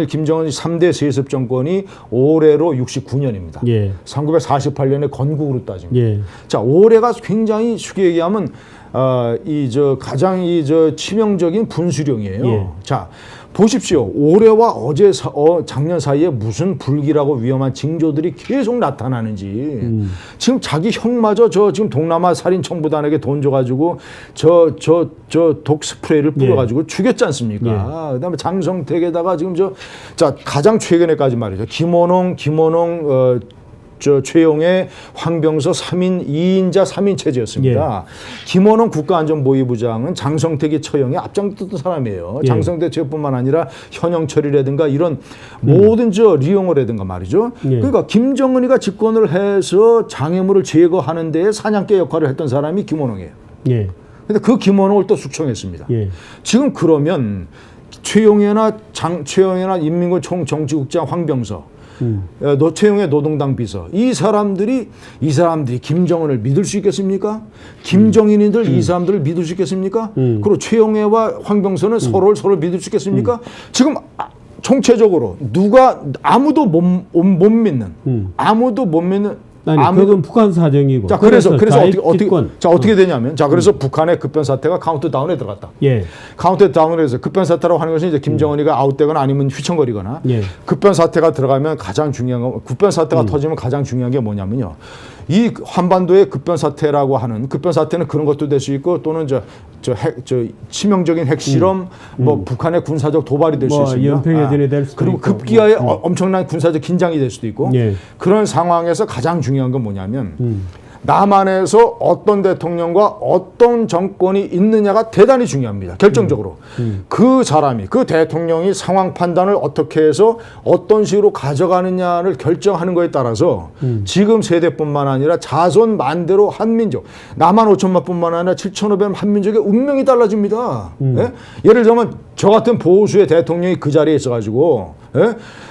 김정은 3대 세습 정권이 올해로 69년입니다. 예. 1948년에 건국으로 따집니다. 예. 자, 올해가 굉장히 쉽게 얘기하면 가장 치명적인 분수령이에요. 예. 자, 보십시오. 올해와 작년 사이에 무슨 불길하고 위험한 징조들이 계속 나타나는지. 지금 자기 형마저 지금 동남아 살인 청부단에게 돈 줘가지고 독 스프레이를 뿌려가지고 죽였지 않습니까? 그다음에 장성택에다가 지금 가장 최근에까지 말이죠. 김원홍 최용의 황병서 2인자 3인 체제였습니다. 김원홍 국가안전보위부장은 장성택의 처형에 앞장섰던 사람이에요. 장성택 체포뿐만 아니라 현영철이라든가 이런 모든 리용어라든가 말이죠. 그러니까 김정은이가 집권을 해서 장애물을 제거하는 데에 사냥개 역할을 했던 사람이 김원홍이에요. 근데 그 김원홍을 또 숙청했습니다. 지금 그러면 최용해나 인민군 총정치국장 황병서 최용의 노동당 비서 이 사람들이 김정은을 믿을 수 있겠습니까? 김정인이들 이 사람들을 믿을 수 있겠습니까? 그리고 최용해와 황병서는 서로를 믿을 수 있겠습니까? 지금 총체적으로 아무도 못 믿는 아니, 그건 북한 사정이고. 자, 그래서 어떻게 되냐면, 그래서 북한의 급변 사태가 카운트다운에 들어갔다. 카운트다운을 해서 급변 사태라고 하는 것은 이제 김정은이가 아웃되거나 아니면 휘청거리거나 급변 사태가 들어가면 가장 중요한 건 급변 사태가 터지면 가장 중요한 게 뭐냐면요. 이 한반도의 급변 사태라고 하는 급변 사태는 그런 것도 될 수 있고 또는 치명적인 핵실험, 북한의 군사적 도발이 될 수 있습니다. 연평해전이 될 수도 그리고 있고. 급기야의 엄청난 군사적 긴장이 될 수도 있고 그런 상황에서 가장 중요한 건 뭐냐면 남한에서 어떤 대통령과 어떤 정권이 있느냐가 대단히 중요합니다. 결정적으로. 그 사람이, 그 대통령이 상황 판단을 어떻게 해서 어떤 식으로 가져가느냐를 결정하는 거에 따라서 지금 세대뿐만 아니라 자손 만대로 한민족, 남한 5천만 뿐만 아니라 7,500만 한민족의 운명이 달라집니다. 예를 들면 저 같은 보수의 대통령이 그 자리에 있어가지고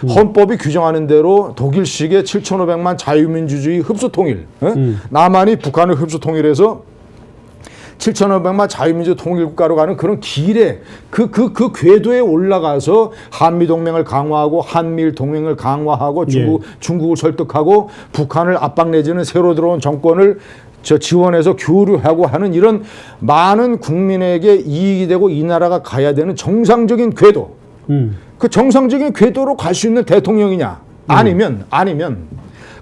헌법이 규정하는 대로 독일식의 7,500만 자유민주주의 흡수통일, 남한이 북한을 흡수통일해서 7,500만 자유민주 통일국가로 가는 그런 길에 그 궤도에 올라가서 한미동맹을 강화하고 한미일 동맹을 강화하고 중국을 설득하고 북한을 압박 내지는 새로 들어온 정권을 지원해서 교류하고 하는 이런 많은 국민에게 이익이 되고 이 나라가 가야 되는 정상적인 궤도. 그 정상적인 궤도로 갈 수 있는 대통령이냐? 아니면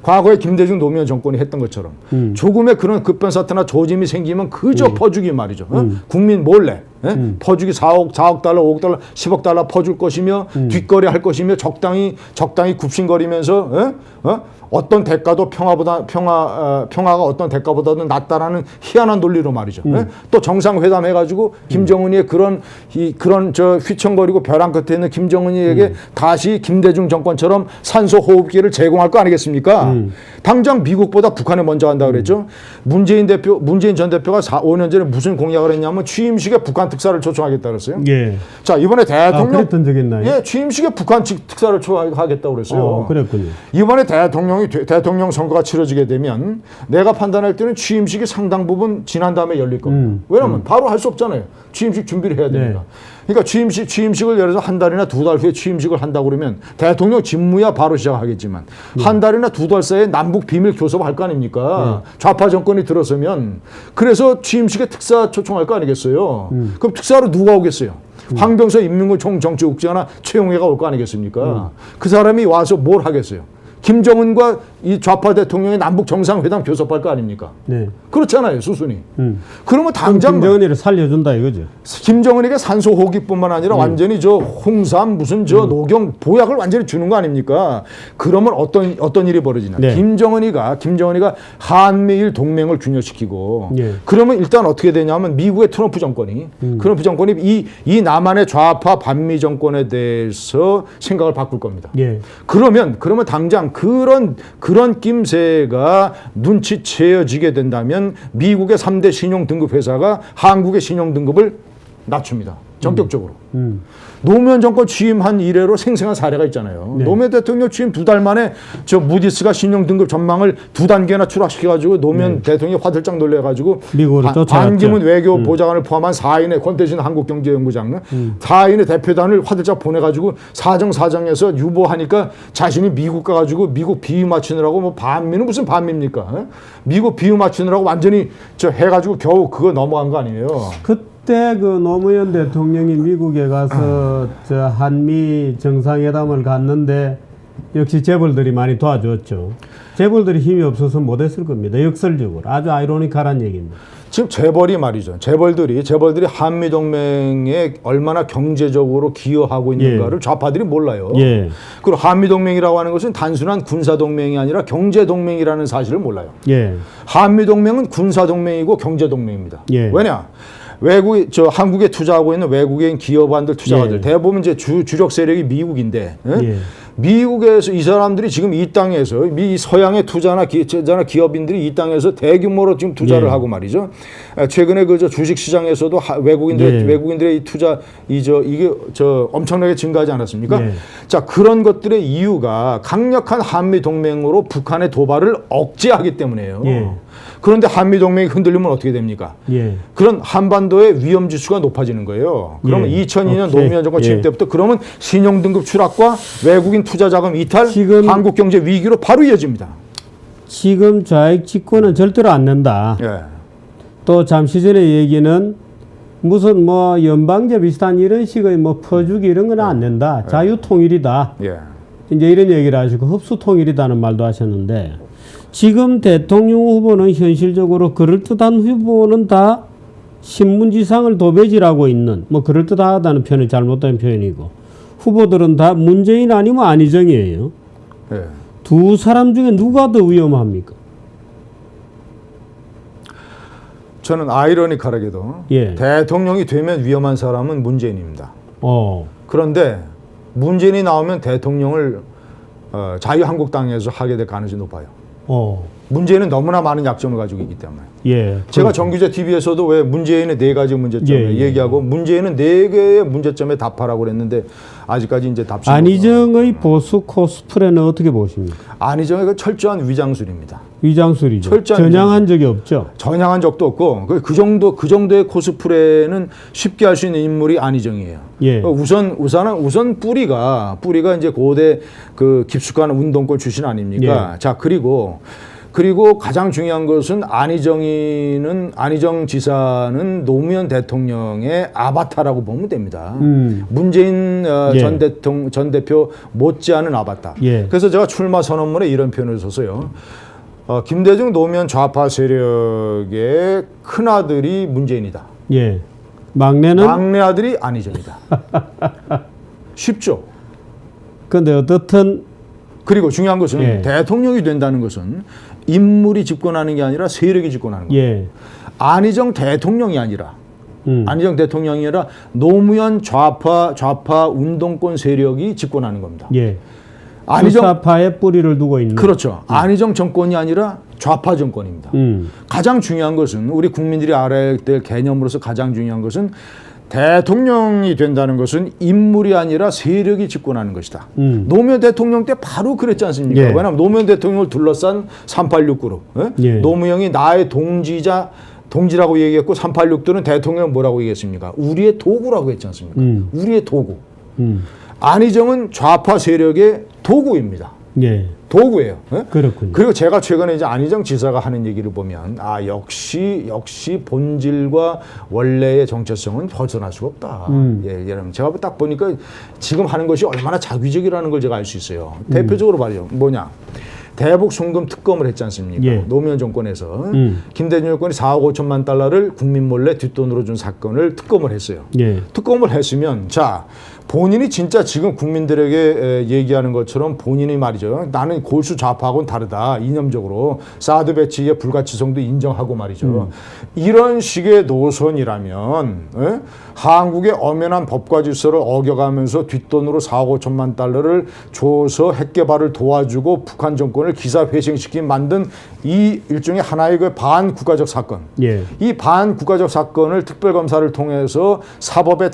과거에 김대중 노무현 정권이 했던 것처럼 조금의 그런 급변 사태나 조짐이 생기면 그저 퍼주기 말이죠. 국민 몰래 퍼주기 4억 달러, 5억 달러, 10억 달러 퍼줄 것이며 뒷거래 할 것이며 적당히 굽신거리면서 어떤 대가도 평화가 어떤 대가보다도 낫다라는 희한한 논리로 말이죠. 또 정상회담 해가지고 김정은이의 그런 휘청거리고 벼랑 끝에 있는 김정은이에게 다시 김대중 정권처럼 산소 호흡기를 제공할 거 아니겠습니까? 당장 미국보다 북한에 먼저 간다 그랬죠. 문재인 전 대표가 5년 전에 무슨 공약을 했냐면 취임식에 북한 특사를 초청하겠다 그랬어요. 자, 이번에 그랬던 적 있나요? 취임식에 북한 특사를 초청하겠다고 그랬어요. 그랬군요. 이번에 대통령 선거가 치러지게 되면 내가 판단할 때는 취임식이 상당 부분 지난 다음에 열릴 겁니다. 왜냐하면 바로 할 수 없잖아요. 취임식 준비를 해야 되니까. 그러니까 취임식을 예를 들어서 한 달이나 두 달 후에 취임식을 한다고 그러면 대통령 직무야 바로 시작하겠지만 한 달이나 두 달 사이에 남북 비밀 교섭을 할 거 아닙니까? 좌파 정권이 들어서면 그래서 취임식에 특사 초청할 거 아니겠어요? 그럼 특사로 누가 오겠어요? 황병서 인민군 총정치국장이나 최용해가 올 거 아니겠습니까? 그 사람이 와서 뭘 하겠어요? 김정은과 이 좌파 대통령의 남북 정상회담 교섭할 거 아닙니까? 그렇잖아요, 수순이. 그러면 당장 김정은이를 살려준다 이거죠. 김정은에게 산소 호흡기뿐만 아니라 완전히 홍삼 녹용 보약을 완전히 주는 거 아닙니까? 그러면 어떤 일이 벌어지냐? 김정은이가 한미일 동맹을 균열시키고 그러면 일단 어떻게 되냐면 미국의 트럼프 정권이 이 남한의 좌파 반미 정권에 대해서 생각을 바꿀 겁니다. 그러면 당장 그냥 그런 낌새가 눈치채어지게 된다면 미국의 3대 신용 등급 회사가 한국의 신용 등급을 낮춥니다. 전격적으로. 노무현 정권 취임한 이래로 생생한 사례가 있잖아요. 네. 노무현 대통령 취임 2달 만에 저 무디스가 신용 등급 전망을 2단계나 추락시켜가지고 노무현 대통령이 화들짝 놀래가지고 미국으로 쫓아갔죠. 반기문 외교보좌관을 포함한 4인의 권태진 한국경제연구장 4인의 대표단을 화들짝 보내가지고 사정사정해서 유보하니까 자신이 미국 가가지고 미국 비유 맞추느라고 뭐 반미는 무슨 반미입니까? 미국 비유 맞추느라고 완전히 저 해가지고 겨우 그거 넘어간 거 아니에요? 그때 그 노무현 대통령이 미국에 가서 저 한미 정상회담을 갔는데 역시 재벌들이 많이 도와줬죠. 재벌들이 힘이 없어서 못했을 겁니다. 역설적으로 아주 아이러니컬한 얘기입니다. 지금 재벌이 말이죠. 재벌들이 한미 동맹에 얼마나 경제적으로 기여하고 있는가를 좌파들이 몰라요. 예. 그리고 한미 동맹이라고 하는 것은 단순한 군사 동맹이 아니라 경제 동맹이라는 사실을 몰라요. 예. 한미 동맹은 군사 동맹이고 경제 동맹입니다. 예. 왜냐? 한국에 투자하고 있는 외국인 기업안들 투자가들 예. 대부분 이제 주력 세력이 미국인데 예. 미국에서 이 사람들이 지금 이 땅에서 서양의 투자나 기업인들이 이 땅에서 대규모로 지금 투자를 예. 하고 말이죠. 최근에 그 주식 시장에서도 외국인들의 이 투자 이게 엄청나게 증가하지 않았습니까? 예. 자, 그런 것들의 이유가 강력한 한미 동맹으로 북한의 도발을 억제하기 때문이에요. 예. 그런데 한미 동맹이 흔들리면 어떻게 됩니까? 예. 그런 한반도의 위험 지수가 높아지는 거예요. 그러면 예. 2002년 오케이. 노무현 정권 취임 예. 때부터 그러면 신용 등급 추락과 외국인 투자 자금 이탈, 지금 한국 경제 위기로 바로 이어집니다. 지금 좌익 집권은 절대로 안 된다. 예. 또 잠시 전에 얘기는 무슨 뭐 연방제 비슷한 이런 식의 뭐 퍼주기 이런 건 안 된다. 자유통일이다. 예. 이제 이런 얘기를 하시고 흡수통일이다는 말도 하셨는데 지금 대통령 후보는 현실적으로 그럴듯한 후보는 다 신문지상을 도배질하고 있는 뭐 그럴듯하다는 표현이 잘못된 표현이고 후보들은 다 문재인 아니면 안희정이에요. 예. 두 사람 중에 누가 더 위험합니까? 저는 아이러니컬하게도 예. 대통령이 되면 위험한 사람은 문재인입니다. 그런데 문재인이 나오면 대통령을 자유한국당에서 하게 될 가능성이 높아요. 문재인은 너무나 많은 약점을 가지고 있기 때문에. 예. 제가 정규제 TV에서도 왜 문재인의 4가지 문제점을 얘기하고 문재인은 4개의 문제점에 답하라고 그랬는데 아직까지 이제 답이 안희정의 보수 코스프레는 어떻게 보십니까? 안희정의 그 철저한 위장술입니다. 위장술이죠. 철저한 전향한 적이 없죠. 전향한 적도 없고 그 정도의 코스프레는 쉽게 할 수 있는 인물이 안희정이에요. 예. 우선 뿌리가 이제 고대 그 깊숙한 운동권 출신 아닙니까? 예. 자, 그리고 가장 중요한 것은 안희정 지사는 노무현 대통령의 아바타라고 보면 됩니다. 문재인 전 대표 못지않은 아바타. 예. 그래서 제가 출마 선언문에 이런 표현을 썼어요. 김대중 노무현 좌파 세력의 큰아들이 문재인이다. 예. 막내 아들이 안희정이다. 쉽죠. 그런데 어떻든 그리고 중요한 것은 예. 대통령이 된다는 것은 인물이 집권하는 게 아니라 세력이 집권하는 거예요. 예. 안희정 대통령이 아니라 노무현 좌파 운동권 세력이 집권하는 겁니다. 예. 안희정 수사파에 뿌리를 두고 있는. 그렇죠. 안희정 정권이 아니라 좌파 정권입니다. 가장 중요한 것은 우리 국민들이 알아야 될 개념으로서 가장 중요한 것은 대통령이 된다는 것은 인물이 아니라 세력이 집권하는 것이다. 노무현 대통령 때 바로 그랬지 않습니까? 예. 왜냐하면 노무현 대통령을 둘러싼 386 그룹. 예. 노무현이 나의 동지라고 얘기했고 386들은 대통령 뭐라고 얘기했습니까? 우리의 도구라고 했지 않습니까? 우리의 도구. 안희정은 좌파 세력의 도구입니다. 예. 도구예요. 예? 그렇군요. 그리고 제가 최근에 이제 안희정 지사가 하는 얘기를 보면 역시 본질과 원래의 정체성은 벗어날 수가 없다. 여러분 제가 딱 보니까 지금 하는 것이 얼마나 자기적이라는 걸 제가 알 수 있어요. 대표적으로 말이죠. 뭐냐? 대북 송금 특검을 했지 않습니까? 예. 노무현 정권에서 김대중 정권이 4억 5천만 달러를 국민 몰래 뒷돈으로 준 사건을 특검을 했어요. 예. 특검을 했으면 자 본인이 진짜 지금 국민들에게 얘기하는 것처럼 본인이 말이죠. 나는 골수 좌파하고는 다르다. 이념적으로 사드 배치의 불가치성도 인정하고 말이죠. 이런 식의 노선이라면 한국의 엄연한 법과 질서를 어겨가면서 뒷돈으로 4억 5천만 달러를 줘서 핵개발을 도와주고 북한 정권을 기사회생시킨 만든 이 일종의 하나의 그 반국가적 사건. 예. 이 반국가적 사건을 특별검사를 통해서 사법의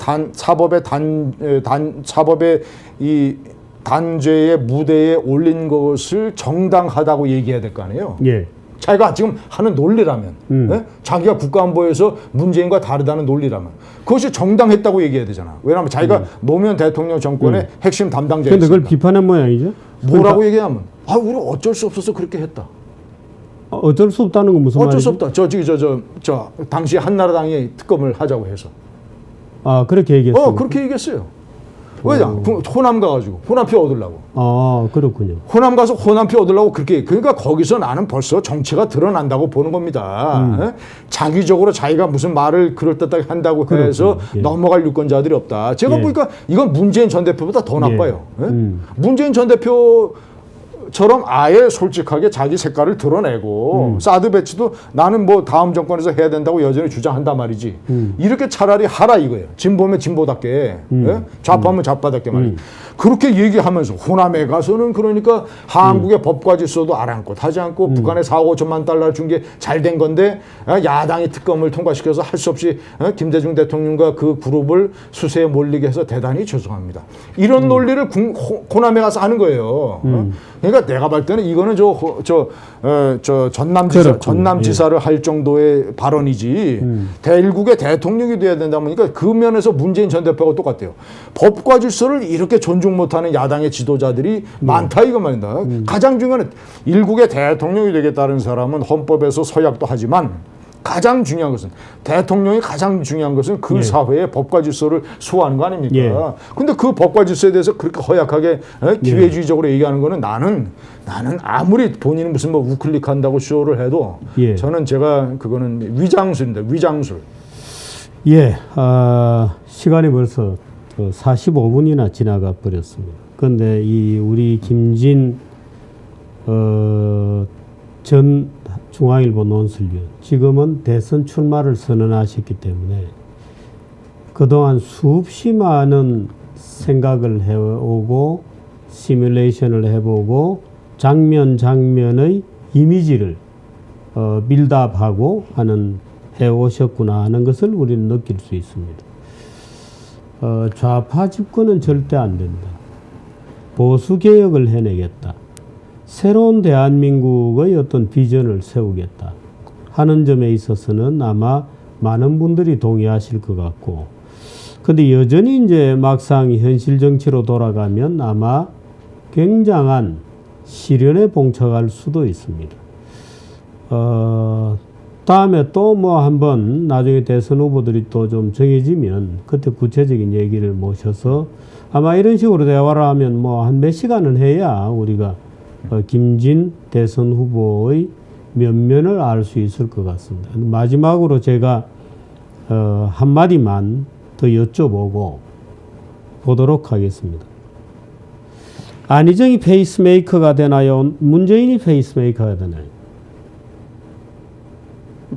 이 단죄의 무대에 올린 것을 정당하다고 얘기해야 될 거 아니에요. 예. 자기가 지금 하는 논리라면, 예? 자기가 국가안보에서 문재인과 다르다는 논리라면 그것이 정당했다고 얘기해야 되잖아. 왜냐하면 자기가 노무현 대통령 정권의 핵심 담당자였으니까. 그런데 그걸 비판한 모양이죠. 뭐라고 얘기하면 우리 어쩔 수 없어서 그렇게 했다. 어쩔 수 없다는 건 무슨 어쩔 말이죠? 수 없다. 저 당시 한나라당이 특검을 하자고 해서. 아, 그렇게 얘기했어요. 그렇게 얘기했어요. 왜냐? 호남 가가지고 호남표 얻으려고. 아, 그렇군요. 호남 가서 호남표 얻으려고 그렇게. 그러니까 거기서 나는 벌써 정체가 드러난다고 보는 겁니다. 자기적으로 자기가 무슨 말을 그럴듯하게 한다고 해서 예. 넘어갈 유권자들이 없다. 제가 예. 보니까 이건 문재인 전 대표보다 더 나빠요. 예. 문재인 전 대표 처럼 아예 솔직하게 자기 색깔을 드러내고 사드 배치도 나는 뭐 다음 정권에서 해야 된다고 여전히 주장한단 말이지. 이렇게 차라리 하라 이거예요. 진보면 진보답게, 예? 좌파면 좌파답게 말이죠. 그렇게 얘기하면서 호남에 가서는 그러니까 한국의 법과 질서도 아랑곳 하지 않고 북한에 4억 5천만 달러를 준 게 잘 된 건데 야당이 특검을 통과시켜서 할 수 없이 김대중 대통령과 그 그룹을 수세에 몰리게 해서 대단히 죄송합니다. 이런 논리를 호남에 가서 하는 거예요. 그러니까 내가 볼 때는 이거는 전남지사를 할 정도의 발언이지 대일국의 대통령이 돼야 된다 보니까 그 면에서 문재인 전 대표가 똑같아요. 법과 질서를 이렇게 존중 못하는 야당의 지도자들이 많다 이거 말입니다. 가장 중요한 일국의 대통령이 되겠다는 사람은 헌법에서 서약도 하지만 가장 중요한 것은 대통령이 가장 중요한 것은 그 사회의 법과 질서를 수호하는 거 아닙니까? 근데 그 법과 질서에 대해서 그렇게 허약하게 기회주의적으로 얘기하는 거는 나는 아무리 본인이 무슨 뭐 우클릭한다고 쇼를 해도 저는 그거는 위장술입니다. 위장술. 예, 시간이 벌써 45분이나 지나가 버렸습니다. 그런데 우리 김진 전 중앙일보 논설위원 지금은 대선 출마를 선언하셨기 때문에 그동안 수없이 많은 생각을 해오고 시뮬레이션을 해보고 장면의 이미지를 빌드업하고 해오셨구나 하는 것을 우리는 느낄 수 있습니다. 좌파 집권은 절대 안 된다. 보수 개혁을 해내겠다. 새로운 대한민국의 어떤 비전을 세우겠다 하는 점에 있어서는 아마 많은 분들이 동의하실 것 같고, 근데 여전히 이제 막상 현실 정치로 돌아가면 아마 굉장한 시련에 봉착할 수도 있습니다. 다음에 또 뭐 한번 나중에 대선 후보들이 또 좀 정해지면 그때 구체적인 얘기를 모셔서 아마 이런 식으로 대화를 하면 뭐 한 몇 시간은 해야 우리가 김진 대선 후보의 면면을 알 수 있을 것 같습니다. 마지막으로 제가 한마디만 더 여쭤보고 보도록 하겠습니다. 안희정이 페이스메이커가 되나요? 문재인이 페이스메이커가 되나요?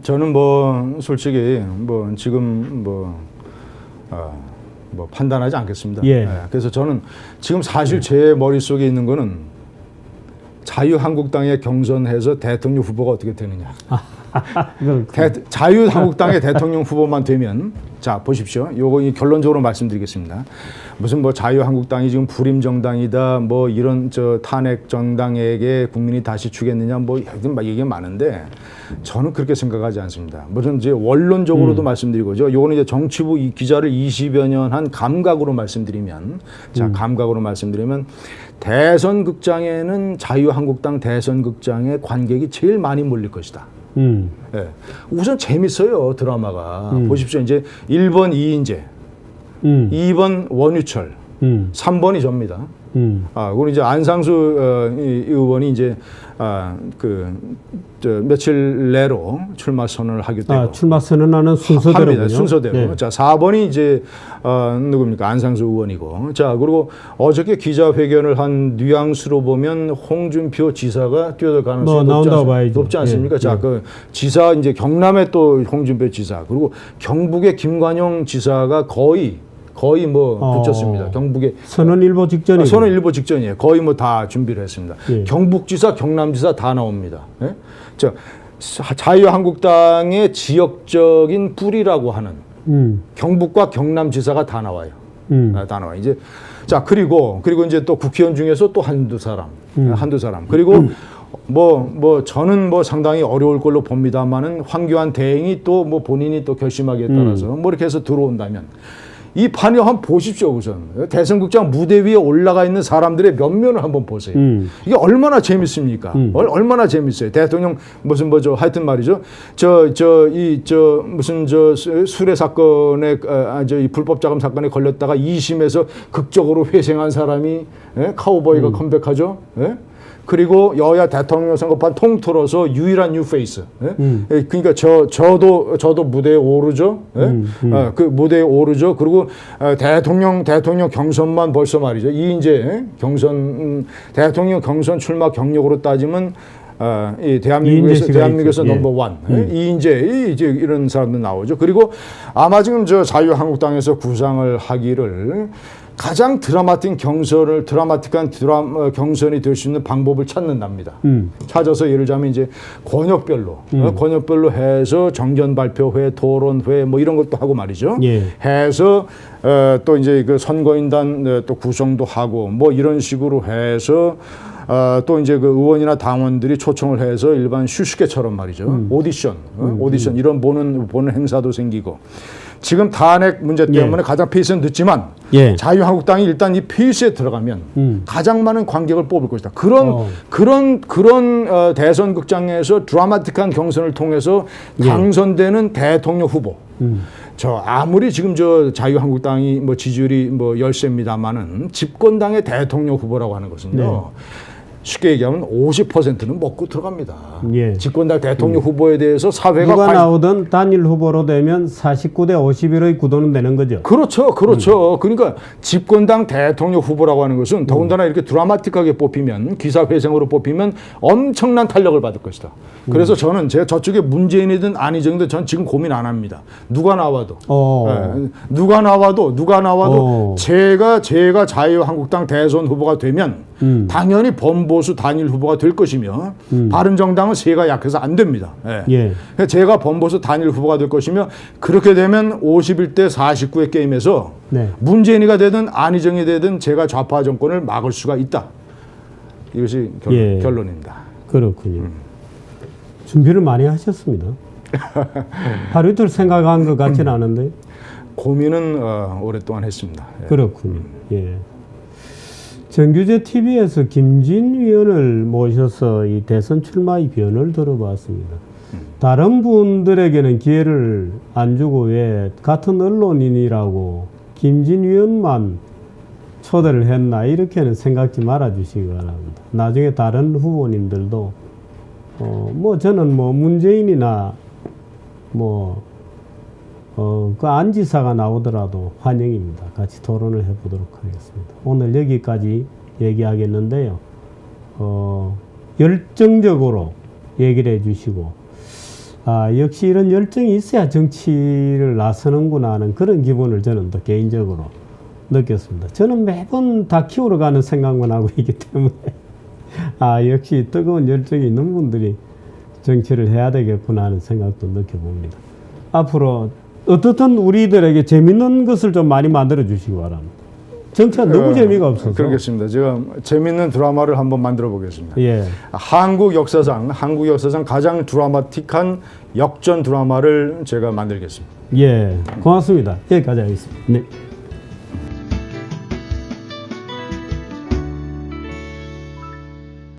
저는 뭐 솔직히 뭐 지금 뭐 판단하지 않겠습니다. 그래서 저는 지금 사실 제 머릿속에 있는 거는 자유한국당에 경선해서 대통령 후보가 어떻게 되느냐. 자유한국당의 대통령 후보만 되면, 자 보십시오. 요거 결론적으로 말씀드리겠습니다. 무슨 뭐 자유한국당이 지금 불임 정당이다, 뭐 이런 탄핵 정당에게 국민이 다시 주겠느냐, 뭐 얘기 많은데 저는 그렇게 생각하지 않습니다. 무슨 이제 원론적으로도 말씀드리고죠. 요거는 이제 정치부 기자를 20여 년 한 감각으로 말씀드리면, 감각으로 말씀드리면 대선 극장에는 자유한국당 대선 극장에 관객이 제일 많이 몰릴 것이다. 우선 재밌어요, 드라마가. 보십시오. 이제 1번 이인재, 2번 원유철, 3번이 접니다. 그리고 이제 안상수 이 의원이 이제 며칠 내로 출마 선언을 하게 되고 출마 선언하는 순서대로군요. 합니다. 순서대로. 네. 자, 4번이 이제 누굽니까? 안상수 의원이고. 자, 그리고 어저께 기자회견을 한 뉘앙스로 보면 홍준표 지사가 뛰어들 가능성이 높지 않습니까? 예. 자, 그 지사 이제 경남에 또 홍준표 지사, 그리고 경북의 김관영 지사가 거의 붙였습니다. 경북에 선언일보 직전이에요. 선언일보 직전이에요. 거의 다 준비를 했습니다. 예. 경북지사, 경남지사 다 나옵니다. 예? 자, 자유한국당의 지역적인 뿌리라고 하는 경북과 경남지사가 다 나와요. 다 나와. 이제 자 그리고 이제 또 국회의원 중에서 또 한두 사람. 그리고 저는 상당히 어려울 걸로 봅니다만은 황교안 대행이 또 본인이 또 결심하기에 따라서 이렇게 해서 들어온다면 이 판을 한번 보십시오. 우선 대선국장 무대 위에 올라가 있는 사람들의 면면을 한번 보세요. 이게 얼마나 재밌습니까? 얼마나 재밌어요. 대통령 하여튼 말이죠. 수뢰 사건에 이 불법 자금 사건에 걸렸다가 2심에서 극적으로 회생한 사람이 카우보이가 컴백하죠. 그리고 여야 대통령 선거판 통틀어서 유일한 뉴페이스. 그러니까 저도 무대에 오르죠. 그 무대에 오르죠. 그리고 대통령 경선만 벌써 말이죠. 이인재 경선 대통령 경선 출마 경력으로 따지면 이 대한민국에서 넘버 원. 이인재 이런 사람들 나오죠. 그리고 아마 지금 자유한국당에서 구상을 하기를 가장 드라마틱한 경선이 될 수 있는 방법을 찾는답니다. 찾아서 예를 들자면 이제 권역별로 해서 정견 발표회, 토론회 이런 것도 하고 말이죠. 예. 해서 또 이제 그 선거인단 또 구성도 하고 이런 식으로 해서 또 이제 그 의원이나 당원들이 초청을 해서 일반 슈슈케처럼 말이죠. 오디션 이런 보는 행사도 생기고. 지금 탄핵 문제 때문에 가장 페이스는 늦지만 자유한국당이 일단 이 페이스에 들어가면 가장 많은 관객을 뽑을 것이다. 그런 대선 극장에서 드라마틱한 경선을 통해서 당선되는 대통령 후보. 아무리 지금 자유한국당이 지지율이 열세입니다만은 집권당의 대통령 후보라고 하는 것은요. 쉽게 얘기하면 50%는 먹고 들어갑니다. 예. 집권당 대통령 후보에 대해서 사회가 누가 나오든 단일 후보로 되면 49대 51의 구도는 되는 거죠. 그렇죠. 그러니까 집권당 대통령 후보라고 하는 것은 더군다나 이렇게 드라마틱하게 뽑히면 기사회생으로 뽑히면 엄청난 탄력을 받을 것이다. 그래서 저는 저쪽에 문재인이든 안희정이든 전 지금 고민 안 합니다. 누가 나와도 누가 나와도 제가 자유한국당 대선 후보가 되면 당연히 범보수 단일 후보가 될 것이며 바른정당은 세가 약해서 안 됩니다. 제가 범보수 단일 후보가 될 것이며 그렇게 되면 51대 49의 게임에서 문재인이가 되든 안희정이 되든 제가 좌파 정권을 막을 수가 있다. 이것이 결론입니다. 그렇군요. 준비를 많이 하셨습니다. 하루 이틀 생각한 것 같지는 않은데. 고민은 오랫동안 했습니다. 그렇군요. 정규제 TV에서 김진 위원을 모셔서 이 대선 출마의 변을 들어봤습니다. 다른 분들에게는 기회를 안 주고 왜 같은 언론인이라고 김진 위원만 초대를 했나 이렇게는 생각지 말아 주시기 바랍니다. 나중에 다른 후보님들도 저는 문재인이나 그 안지사가 나오더라도 환영입니다. 같이 토론을 해보도록 하겠습니다. 오늘 여기까지 얘기하겠는데요. 열정적으로 얘기를 해주시고, 역시 이런 열정이 있어야 정치를 나서는구나 하는 그런 기분을 저는 또 개인적으로 느꼈습니다. 저는 매번 다 키우러가는 생각만 하고 있기 때문에 역시 뜨거운 열정이 있는 분들이 정치를 해야 되겠구나 하는 생각도 느껴봅니다. 앞으로 어떻든 우리들에게 재밌는 것을 좀 많이 만들어 주시기 바랍니다. 정치가 너무 재미가 없어서. 그렇겠습니다. 제가 재밌는 드라마를 한번 만들어 보겠습니다. 예. 한국 역사상 가장 드라마틱한 역전 드라마를 제가 만들겠습니다. 예, 고맙습니다. 여기까지 하겠습니다. 네.